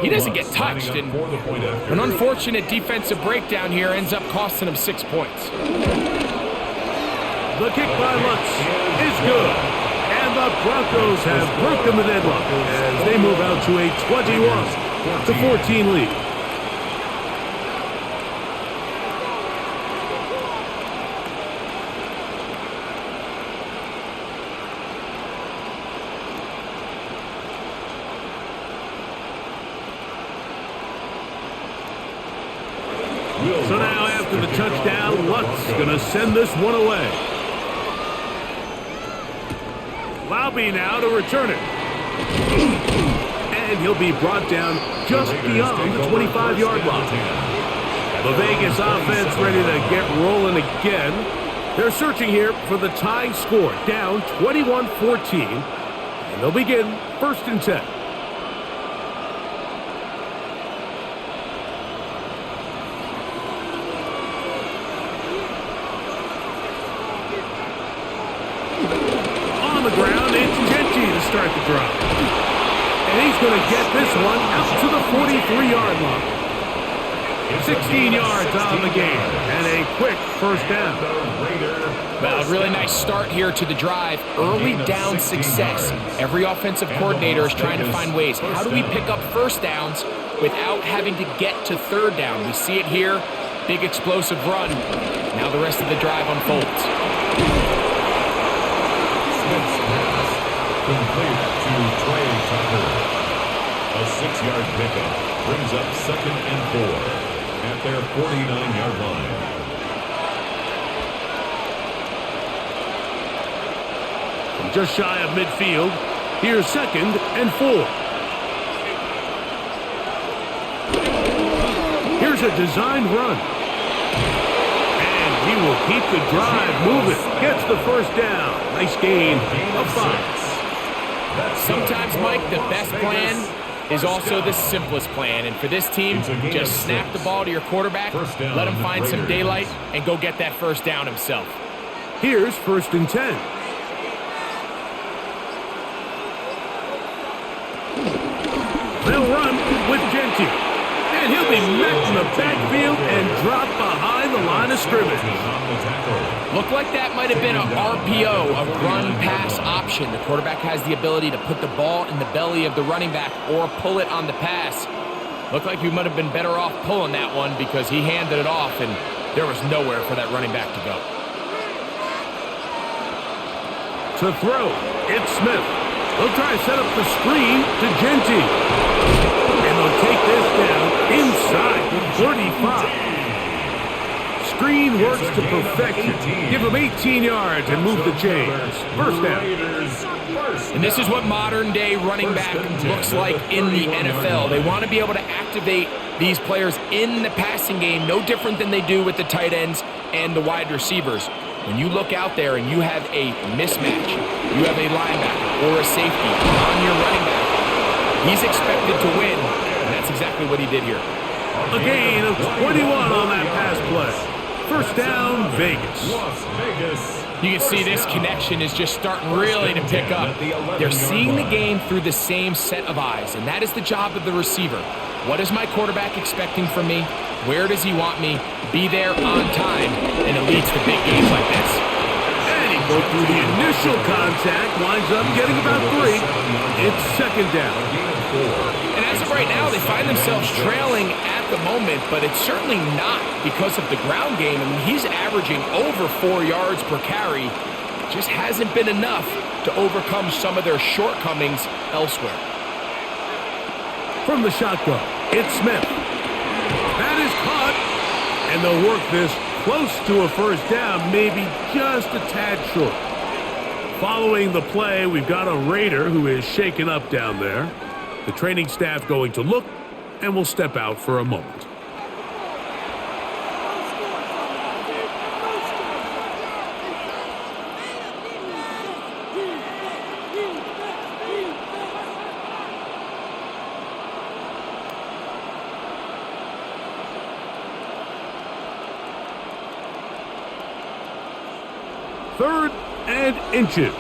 he doesn't get touched. And an unfortunate defensive breakdown here ends up costing him 6 points. The kick by Lutz is good. And the Broncos have broken the deadlock as they move out to a 21-14 lead. So now after the touchdown, Lutz going to send this one away. Laube now to return it. And he'll be brought down just beyond the 25-yard line. The Vegas offense ready to get rolling again. They're searching here for the tying score, down 21-14. And they'll begin 1st and 10. Start the drive. And he's going to get this one out to the 43-yard line. 16 yards on the game and a quick 1st down. Well, a really nice start here to the drive. Early down success. Every offensive coordinator is trying to find ways. How do we pick up 1st downs without having to get to 3rd down? We see it here. Big explosive run. Now the rest of the drive unfolds. Complete to Trey Tucker. A 6-yard pickup brings up 2nd and 4 at their 49-yard line. From just shy of midfield, here's 2nd and 4. Here's a designed run. And he will keep the drive moving. Gets the 1st down. Nice gain of 5. Sometimes, Mike, the best plan is also the simplest plan. And for this team, just snap the ball to your quarterback, let him find some daylight, and go get that 1st down himself. Here's 1st and 10. They'll run with Genty. And he'll be met in the backfield and dropped behind the line of scrimmage. Looked like that might have been an RPO, a run-pass option. The quarterback has the ability to put the ball in the belly of the running back or pull it on the pass. Looked like he might have been better off pulling that one because he handed it off, and there was nowhere for that running back to go. To throw, it's Smith. They'll try to set up the screen to Genty. And they'll take this down inside the 35. Screen works to perfection. Give them 18 yards and move the chains. 1st down. And this is what modern-day running back looks like in the NFL. They want to be able to activate these players in the passing game, no different than they do with the tight ends and the wide receivers. When you look out there and you have a mismatch, you have a linebacker or a safety on your running back, he's expected to win, and that's exactly what he did here. A gain of 21 on that pass play. 1st down, Vegas. You can see this connection is just starting really to pick up. They're seeing the game through the same set of eyes, and that is the job of the receiver. What is my quarterback expecting from me? Where does he want me? Be there on time, and it leads to big games like this. And he goes through the initial contact, winds up getting about 3. It's 2nd down. And as of right now, they find themselves trailing at the moment, but it's certainly not because of the ground game. I mean, he's averaging over 4 yards per carry. Just hasn't been enough to overcome some of their shortcomings elsewhere. From the shotgun, it's Smith. That is caught, and they'll work this close to a 1st down, maybe just a tad short. Following the play, we've got a Raider who is shaken up down there. The training staff going to look, and will step out for a moment. Third and inches.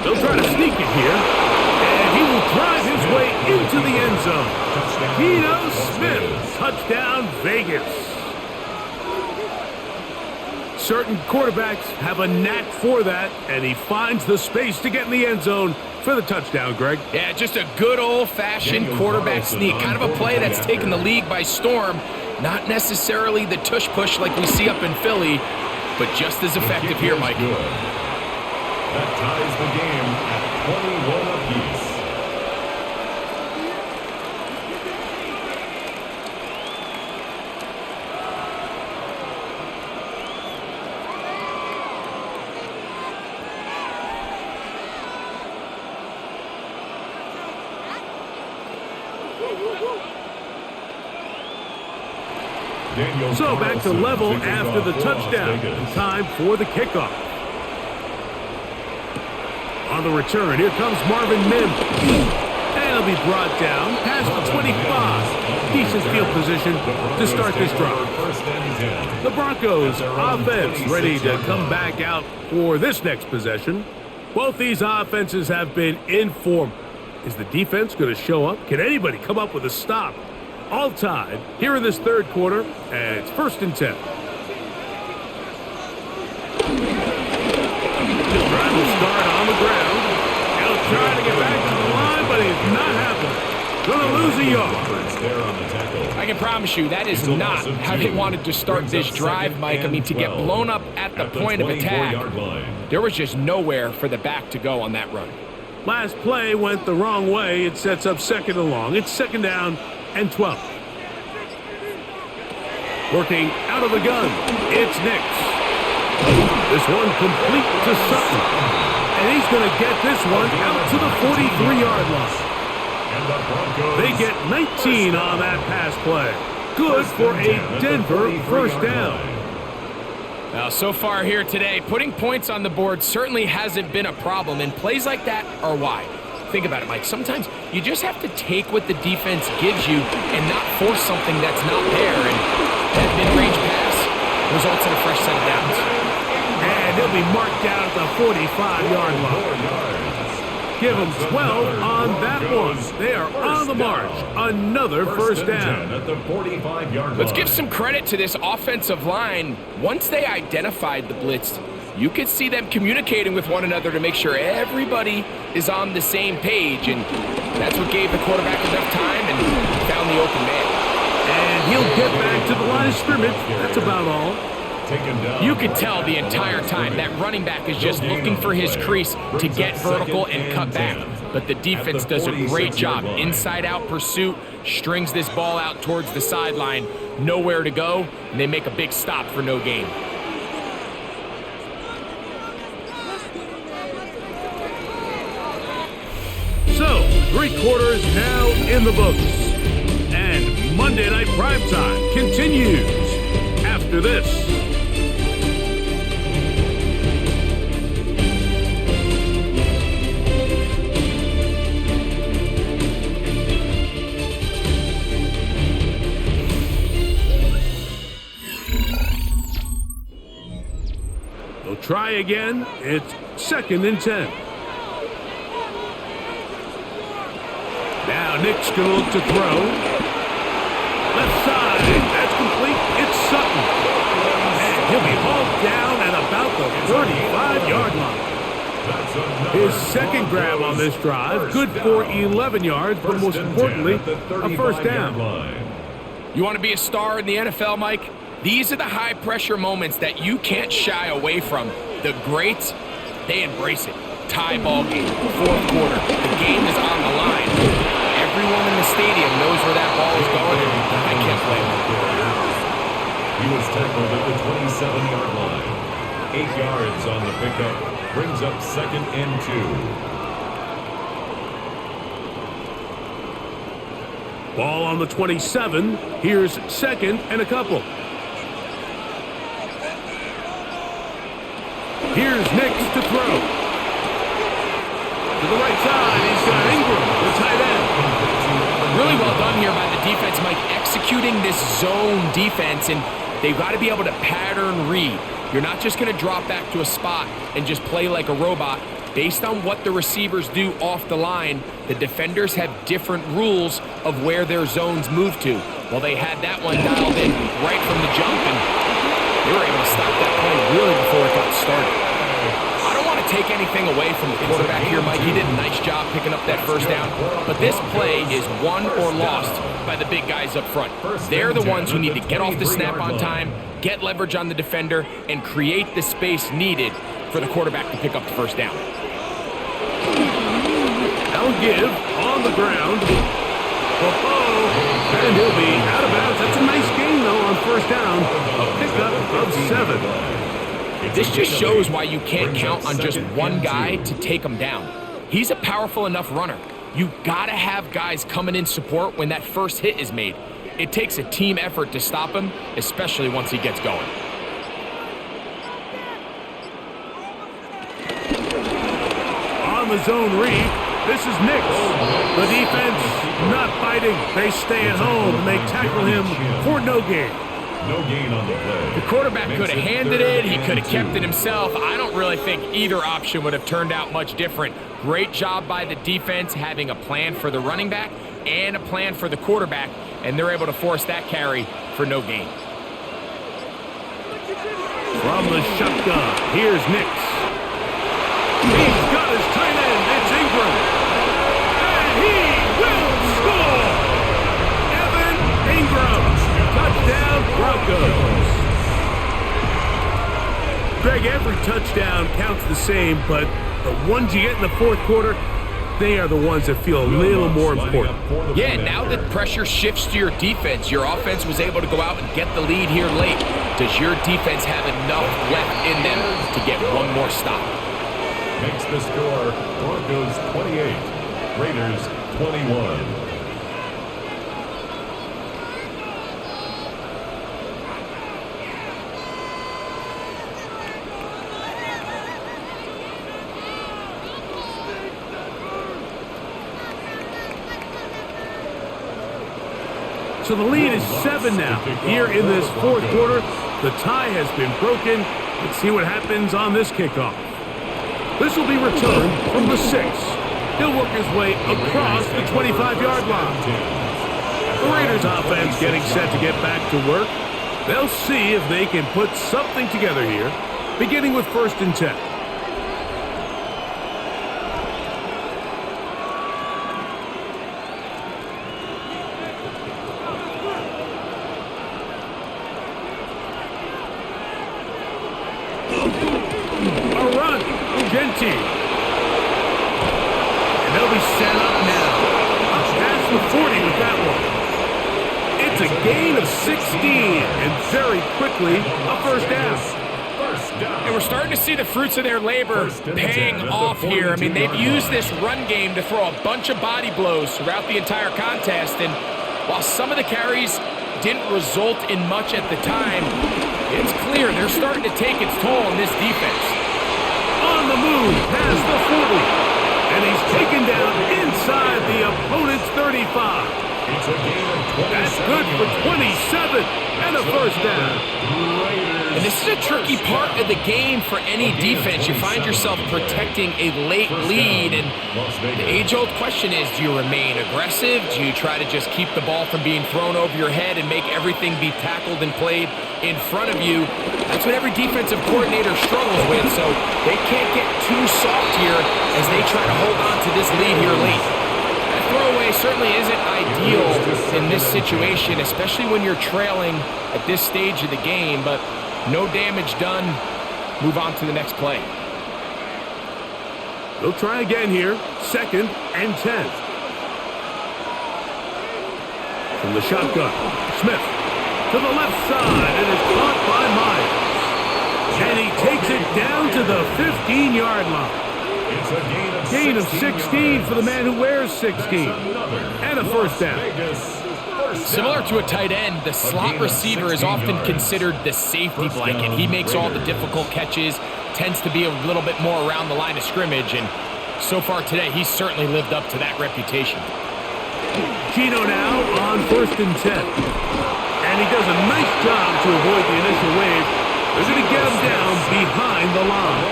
They'll try to sneak it here, and he will drive his way into the end zone. Geno Smith, touchdown Vegas. Certain quarterbacks have a knack for that, and he finds the space to get in the end zone for the touchdown, Greg. Yeah, just a good old-fashioned quarterback sneak. Kind of a play that's taken the league by storm. Not necessarily the tush-push like we see up in Philly, but just as effective here, Mike. That ties the game at 21 apiece. So back to level after the touchdown. Time for the kickoff. On the return, here comes Marvin Mims. And he'll be brought down past the 25. Decent field position to start this drive. The Broncos offense ready to come back out for this next possession. Both these offenses have been in form. Is the defense going to show up? Can anybody come up with a stop? All tied here in this third quarter, and it's 1st and 10. Just trying to start on the ground. He'll try to get back to the line, but he's not happening. Going to lose a yard. I can promise you that is not how they wanted to start this drive, Mike. I mean, to get blown up at the point of attack, there was just nowhere for the back to go on that run. Last play went the wrong way. It sets up 2nd and long. It's 2nd down and 12. Working out of the gun, it's Nix. This one complete to Sutton. And he's going to get this one out to the 43-yard line. They get 19 on that pass play. Good for a Denver 1st down. Now, so far here today, putting points on the board certainly hasn't been a problem, and plays like that are why. Think about it, Mike. Sometimes you just have to take what the defense gives you and not force something that's not there. And that mid-range pass results in a fresh set of downs. And he'll be marked down at the 45-yard line. Give them 12 on that one. They are on the march. Another 1st down. At the 45-yard Let's give some credit to this offensive line. Once they identified the blitz, you could see them communicating with one another to make sure everybody is on the same page, and that's what gave the quarterback enough time and found the open man. And he'll get back to the line of scrimmage. That's about all. You could tell the entire time that running back is just looking for his crease to get vertical and cut back. But the defense does a great job. Inside-out pursuit, strings this ball out towards the sideline, nowhere to go, and they make a big stop for no gain. So, 3 quarters now in the books. And Monday Night Primetime continues after this. They'll try again. It's 2nd and 10. Now Nick's going to look to throw. Left side. That's complete. It's Sutton. And he'll be hauled down at about the 35-yard line. His 2nd grab on this drive. Good for 11 yards, but most importantly, a 1st down. You want to be a star in the NFL, Mike? These are the high-pressure moments that you can't shy away from. The greats, they embrace it. Tie ball game, 4th quarter. The game is on the line. Everyone in the stadium knows where that ball is going, and I can't blame him. He was tackled at the 27-yard line. 8 yards on the pickup. Brings up 2nd and 2. Ball on the 27. Here's 2nd and a couple. Here's Nix to throw. To the right side, he's got Ingram, the tight end. Really well done here by the defense, Mike, executing this zone defense, and they've got to be able to pattern read. You're not just going to drop back to a spot and just play like a robot. Based on what the receivers do off the line, the defenders have different rules of where their zones move to. Well, they had that one dialed in right from the jump, and They were able to stop that play really before it got started. I don't want to take anything away from the quarterback here, Mike. He did a nice job picking up that first down. But this play is won or lost by the big guys up front. They're the ones who need to get off the snap on time, get leverage on the defender, and create the space needed for the quarterback to pick up the first down. Now give on the ground. And he'll be out of bounds. That's a nice gain, though, on first down. A pickup of 7. This just shows why you can't count on just one guy to take him down. He's a powerful enough runner. You gotta have guys coming in support when that first hit is made. It takes a team effort to stop him, especially once he gets going. On the zone read, this is Nix. The defense not fighting. They stay at home and they tackle him for no gain. No gain on the play. The quarterback could have handed it. He could have kept it himself. I don't really think either option would have turned out much different. Great job by the defense having a plan for the running back and a plan for the quarterback, and they're able to force that carry for no gain. From the shotgun, here's Nix. He's got his tight end. It's Ingram. And he will score! Evan Ingram. Touchdown, Broncos. Greg, every touchdown counts the same, but the ones you get in the fourth quarter, they are the ones that feel a little more important. Yeah, now that pressure shifts to your defense, your offense was able to go out and get the lead here late. Does your defense have enough left in them to get one more stop? Makes the score Broncos 28, Raiders 21. So the lead is 7 now. Here in this fourth quarter, the tie has been broken. Let's see what happens on this kickoff. This will be returned from the 6. He'll work his way across the 25-yard line. The Raiders offense getting set to get back to work. They'll see if they can put something together here, beginning with 1st and 10. And they'll be set up now. Up past the 40 with that one. It's a gain of 16, and very quickly, a first down. And we're starting to see the fruits of their labor paying off here. I mean, they've used this run game to throw a bunch of body blows throughout the entire contest, and while some of the carries didn't result in much at the time, it's clear they're starting to take its toll on this defense. On the move, past the 40. And he's taken down inside the opponent's 35. It's a gain of 27. That's good for 27 and a first down. And this is a tricky part of the game for any defense. You find yourself protecting a late lead, and the age-old question is, do you remain aggressive? Do you try to just keep the ball from being thrown over your head and make everything be tackled and played in front of you? That's what every defensive coordinator struggles with, so they can't get too soft here as they try to hold on to this lead here late. That throwaway certainly isn't ideal in this situation, especially when you're trailing at this stage of the game, but no damage done. Move on to the next play. They'll try again here. 2nd and 10. From the shotgun, Smith to the left side, and is caught by Myers. And he takes it down to the 15-yard line. It's a gain of 16 for the man who wears 16. And a first down. Similar to a tight end, the slot receiver is often considered the safety blanket. He makes all the difficult catches, tends to be a little bit more around the line of scrimmage, and so far today, he's certainly lived up to that reputation. Gino now on 1st and 10. And he does a nice job to avoid the initial wave. They're going to get him down behind the line.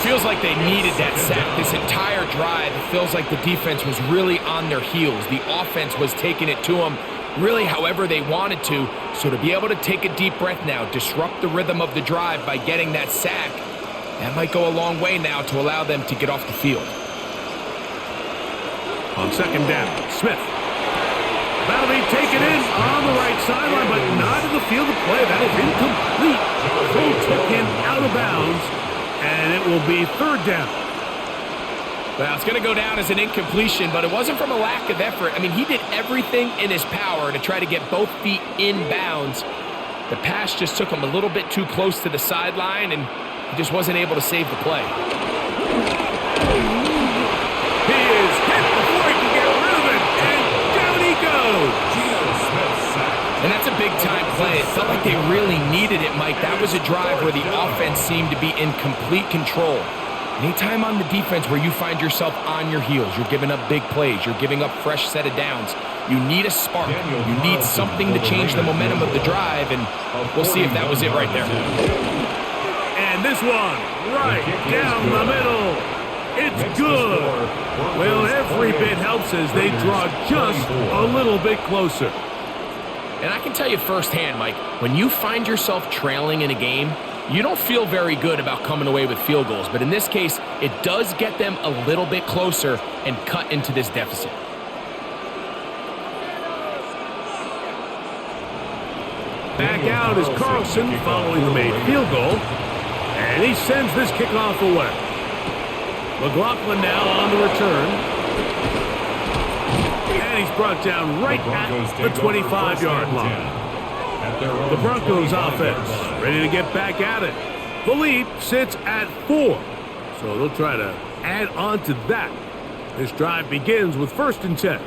Feels like they needed that sack this entire drive. It feels like the defense was really on their heels. The offense was taking it to them really however they wanted to. So to be able to take a deep breath now, disrupt the rhythm of the drive by getting that sack, that might go a long way now to allow them to get off the field. On second down, Smith. That'll be taken in on the right sideline, but not in the field of play. That is incomplete. Throw took him out of bounds, and it will be third down. Well, it's going to go down as an incompletion, but it wasn't from a lack of effort. I mean, he did everything in his power to try to get both feet in bounds. The pass just took him a little bit too close to the sideline, and he just wasn't able to save the play. He is hit before he can get rid of it, and down he goes. And that's a big-time play. It felt like they really needed it, Mike. That was a drive where the offense seemed to be in complete control. Anytime on the defense where you find yourself on your heels, you're giving up big plays, you're giving up fresh set of downs, you need a spark. You need something to change the momentum of the drive, and we'll see if that was it right there. And this one, right down the middle. It's good. Well, every bit helps as they draw just a little bit closer. And I can tell you firsthand, Mike, when you find yourself trailing in a game, you don't feel very good about coming away with field goals. But in this case, it does get them a little bit closer and cut into this deficit. Back out is Carlson following the made field goal. And he sends this kickoff away. McLaughlin now on the return. And he's brought down right at the 25-yard line. The Broncos offense ready to get back at it. The lead sits at 4. So they'll try to add on to that. This drive begins with 1st and 10.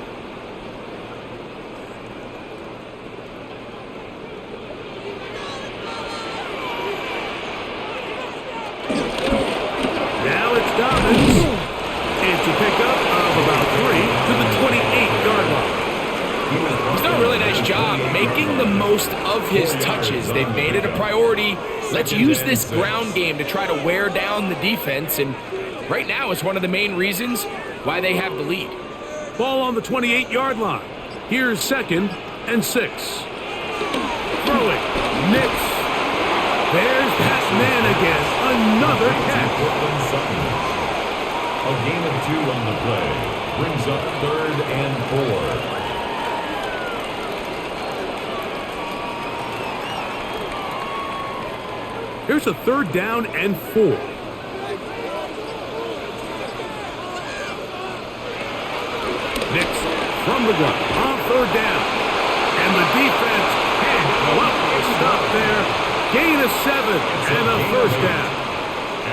Now it's Dobbins. It's a pickup of about 3 to the 28-yard line. He's done a really nice job making the most of his touches. They've made it a priority. Let's use this ground game to try to wear down the defense, and right now it's one of the main reasons why they have the lead. Ball on the 28-yard line. Here's 2nd and 6. Throwing. Nix. There's that man again. Another catch. A gain of 2 on the play. Brings up 3rd and 4. Here's a 3rd down and 4. Nix from the gun on 3rd down. And the defense can't go up with a stop there. Gain of 7 and a 1st down.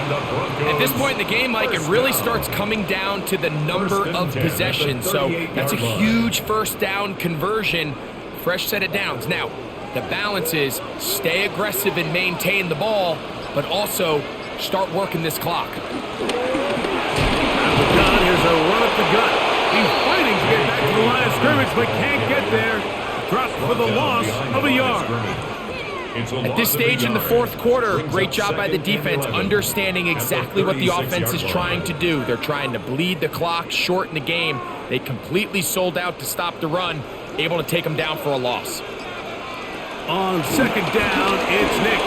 At this point in the game, Mike, it really starts coming down to the number of possessions. So that's a huge 1st down conversion. Fresh set of downs. Now, the balance is stay aggressive and maintain the ball, but also start working this clock. Out the gun, here's a run up the gut. He's fighting to get back to the line of scrimmage, but can't get there. Dropped for the loss of a yard. At this stage in the 4th quarter, great job by the defense understanding exactly what the offense is trying to do. They're trying to bleed the clock, shorten the game. They completely sold out to stop the run, able to take them down for a loss. On 2nd down, it's Nix.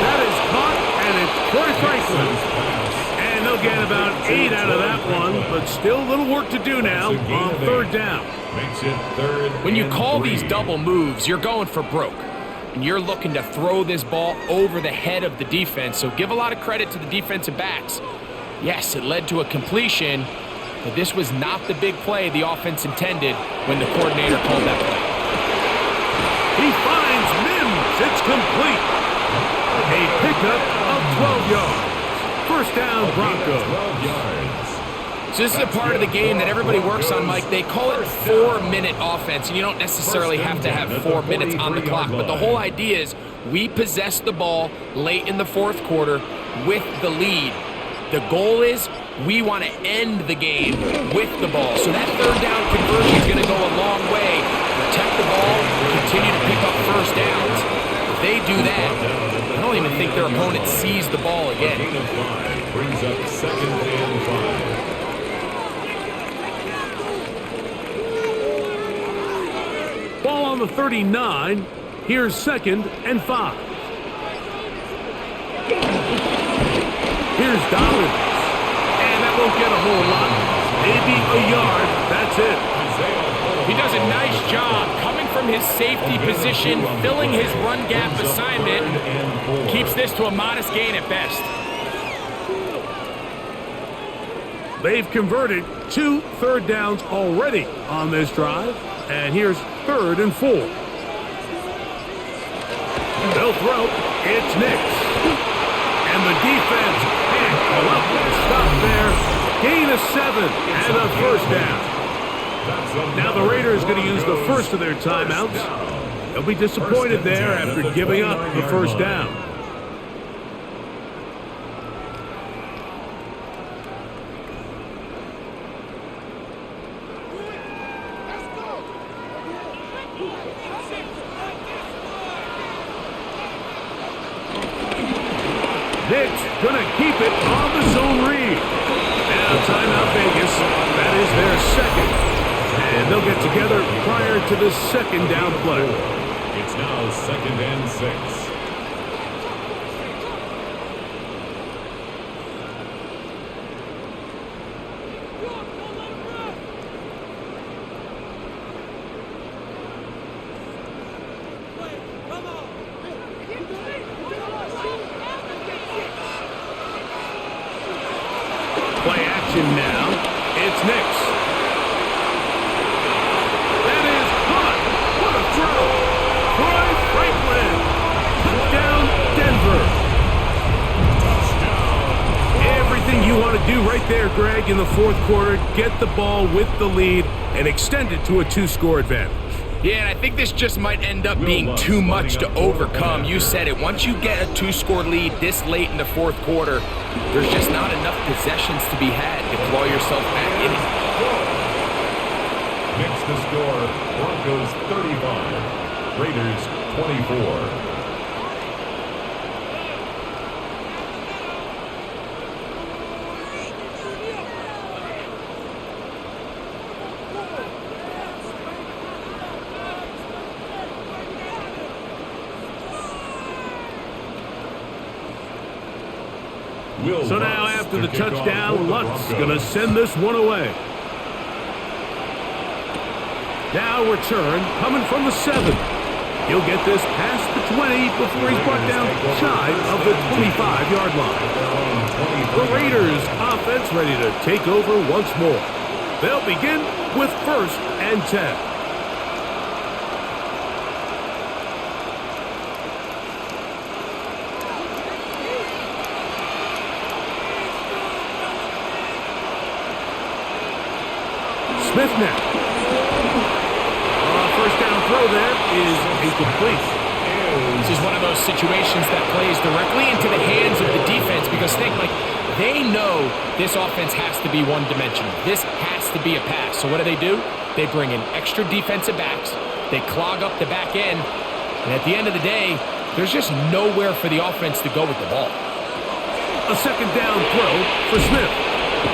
That is caught, and it's Corey Franklin. And they'll get about 8 out of that one, but still a little work to do now on 3rd down. Makes it 3rd. When you call these double moves, you're going for broke. And you're looking to throw this ball over the head of the defense. So give a lot of credit to the defensive backs. Yes, it led to a completion, but this was not the big play the offense intended when the coordinator called that play. He finds Mims. It's complete. A pickup of 12 yards. 1st down, Broncos. 12 yards. So this is a part of the game that everybody works on, Mike. They call it 4-minute offense, and you don't necessarily have to have 4 minutes on the clock. But the whole idea is we possess the ball late in the 4th quarter with the lead. The goal is we want to end the game with the ball. So that 3rd down conversion is going to go a long way. Protect the ball, continue to pick up 1st downs. If they do that, I don't even think their opponent sees the ball again. A gain of 5 brings up 2nd and 5. Ball the 39. Here's 2nd and 5. Here's Dobbins. And that won't get a whole lot. Maybe a yard. That's it. He does a nice job coming from his safety position, filling his run gap assignment. Keeps this to a modest gain at best. They've converted 2 third downs already on this drive. And here's 3rd and 4. They'll throw. It's Nix. And the defense can't come up with a stop there. Gain of 7 and a first down. Now the Raiders going to use the first of their timeouts. They'll be disappointed there after giving up the first down. Nick's going to keep it on the zone read. Now timeout Vegas. That is their second. And they'll get together prior to the second down play. It's now 2nd and 6. Play action now. It's Nix. That is caught. What a throw. Troy Franklin. Touchdown, Denver. Touchdown. Everything you want to do right there, Greg, in the fourth quarter. Get the ball with the lead and extend it to a 2-score advantage. Yeah, and I think this just might end up being too much to overcome. You said it. Once you get a 2-score lead this late in the fourth quarter, there's just not enough possessions to be had to claw yourself back in it. Next to score, Broncos 35, Raiders 24. So now after the touchdown, Lutz going to send this one away. Now return coming from the 7. He'll get this past the 20 before he's brought down shy of the 25-yard line. The Raiders offense ready to take over once more. They'll begin with 1st and 10. Smith now. First down throw there is incomplete. This is one of those situations that plays directly into the hands of the defense because they know this offense has to be one-dimensional. This has to be a pass. So what do? They bring in extra defensive backs. They clog up the back end. And at the end of the day, there's just nowhere for the offense to go with the ball. A second down throw for Smith.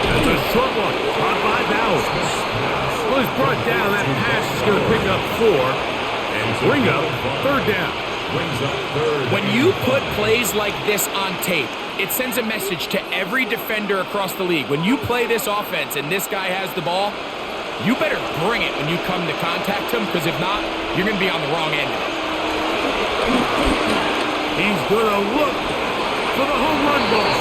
That's a short one. Caught by Bowers. Well, he's brought down. That pass is going to pick up 4 and bring up 3rd down. When you put plays like this on tape, it sends a message to every defender across the league. When you play this offense and this guy has the ball, you better bring it when you come to contact him, because if not, you're going to be on the wrong end of it. He's going to look for the home run ball.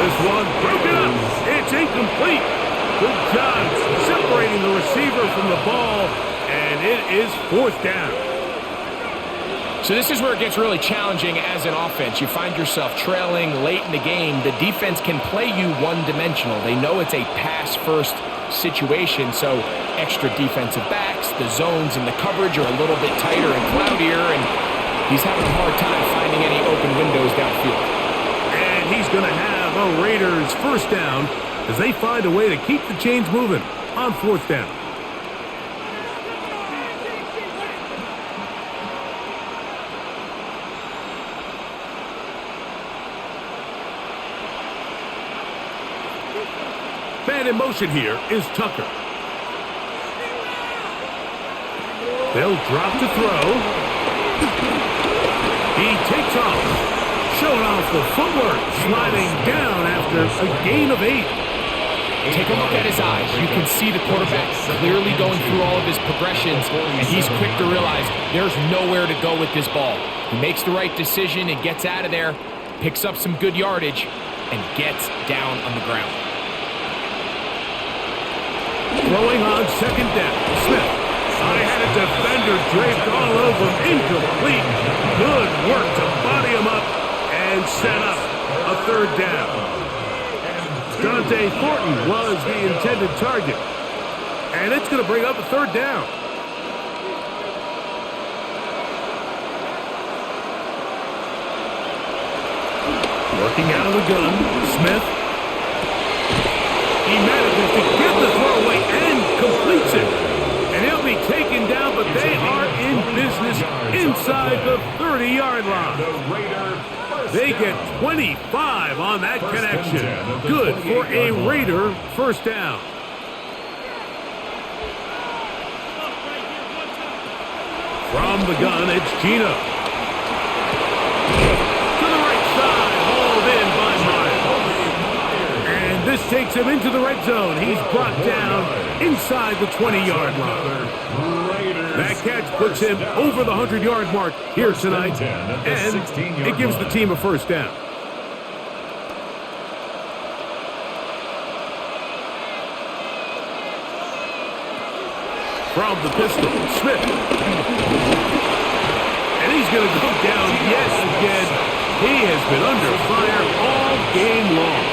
This one broken up. It's incomplete. Good job separating the receiver from the ball, and it is 4th down. So this is where it gets really challenging as an offense. You find yourself trailing late in the game. The defense can play you one-dimensional. They know it's a pass-first situation, so extra defensive backs, the zones and the coverage are a little bit tighter and cloudier, and he's having a hard time finding any open windows downfield. And he's going to have a Raiders first down as they find a way to keep the chains moving on 4th down. Man in motion here is Tucker. They'll drop to throw. He takes off, showing off the footwork, sliding down after a gain of 8. Take a look at his eyes. You can see the quarterback clearly going through all of his progressions, and he's quick to realize there's nowhere to go with this ball. He makes the right decision and gets out of there, picks up some good yardage, and gets down on the ground. Throwing on second down, Smith. I had a defender draped all over him, incomplete. Good work to body him up and set up a third down. Dante Thornton was the intended target. And it's going to bring up a third down. Working out of the gun, Smith. He manages to get the throw away and completes it. And he'll be taken down, but they are in business inside the 30-yard line. They get 25 on that connection. Good for a Raider first down. From the gun, it's Gino. To the right side, hauled in by Miles. And this takes him into the red zone. He's brought down inside the 20-yard line. That catch puts him over the 100-yard mark here tonight, and it gives the team a first down. From the pistol, Smith. And he's going to go down yet again. He has been under fire all game long.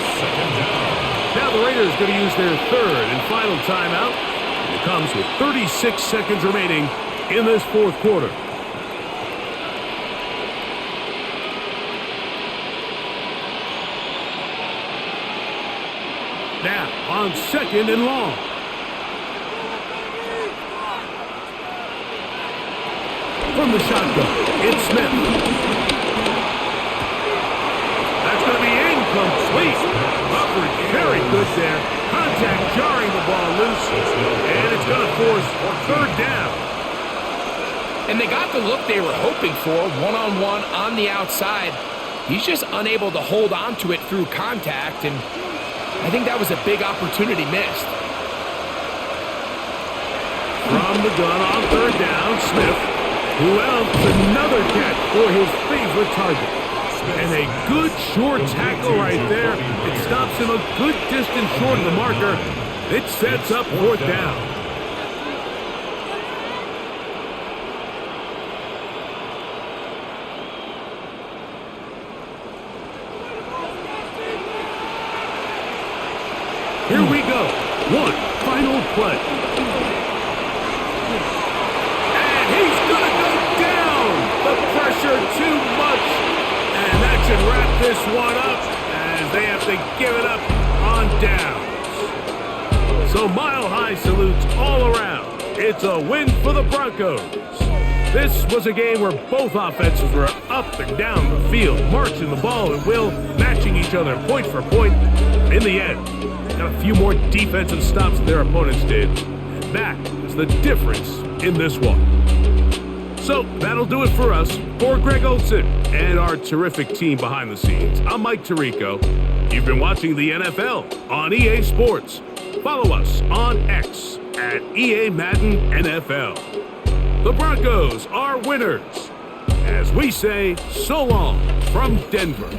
Now the Raiders are going to use their third and final timeout. It comes with 36 seconds remaining in this fourth quarter. Now on second and long. From the shotgun, it's Smith. That's going to be incomplete. Coverage very good there. Contact jarring the ball loose, and it's going to force third down. And they got the look they were hoping for, one-on-one on the outside. He's just unable to hold on to it through contact, and I think that was a big opportunity missed. From the gun on third down, Smith, who else another catch for his favorite target. And a good short tackle right there. It stops him a good distance short of the marker. It sets up fourth down. Here we go. One final play. And he's going to go down. The pressure too much. And that should wrap this one up as they have to give it up on downs. So mile-high salutes all around. It's a win for the Broncos. This was a game where both offenses were up and down the field, marching the ball at will, matching each other point for point. In the end, got a few more defensive stops than their opponents did. That is the difference in this one. So that'll do it for us. For Greg Olson and our terrific team behind the scenes, I'm Mike Tirico. You've been watching the NFL on EA Sports. Follow us on X at EA Madden NFL. The Broncos are winners. As we say, so long from Denver.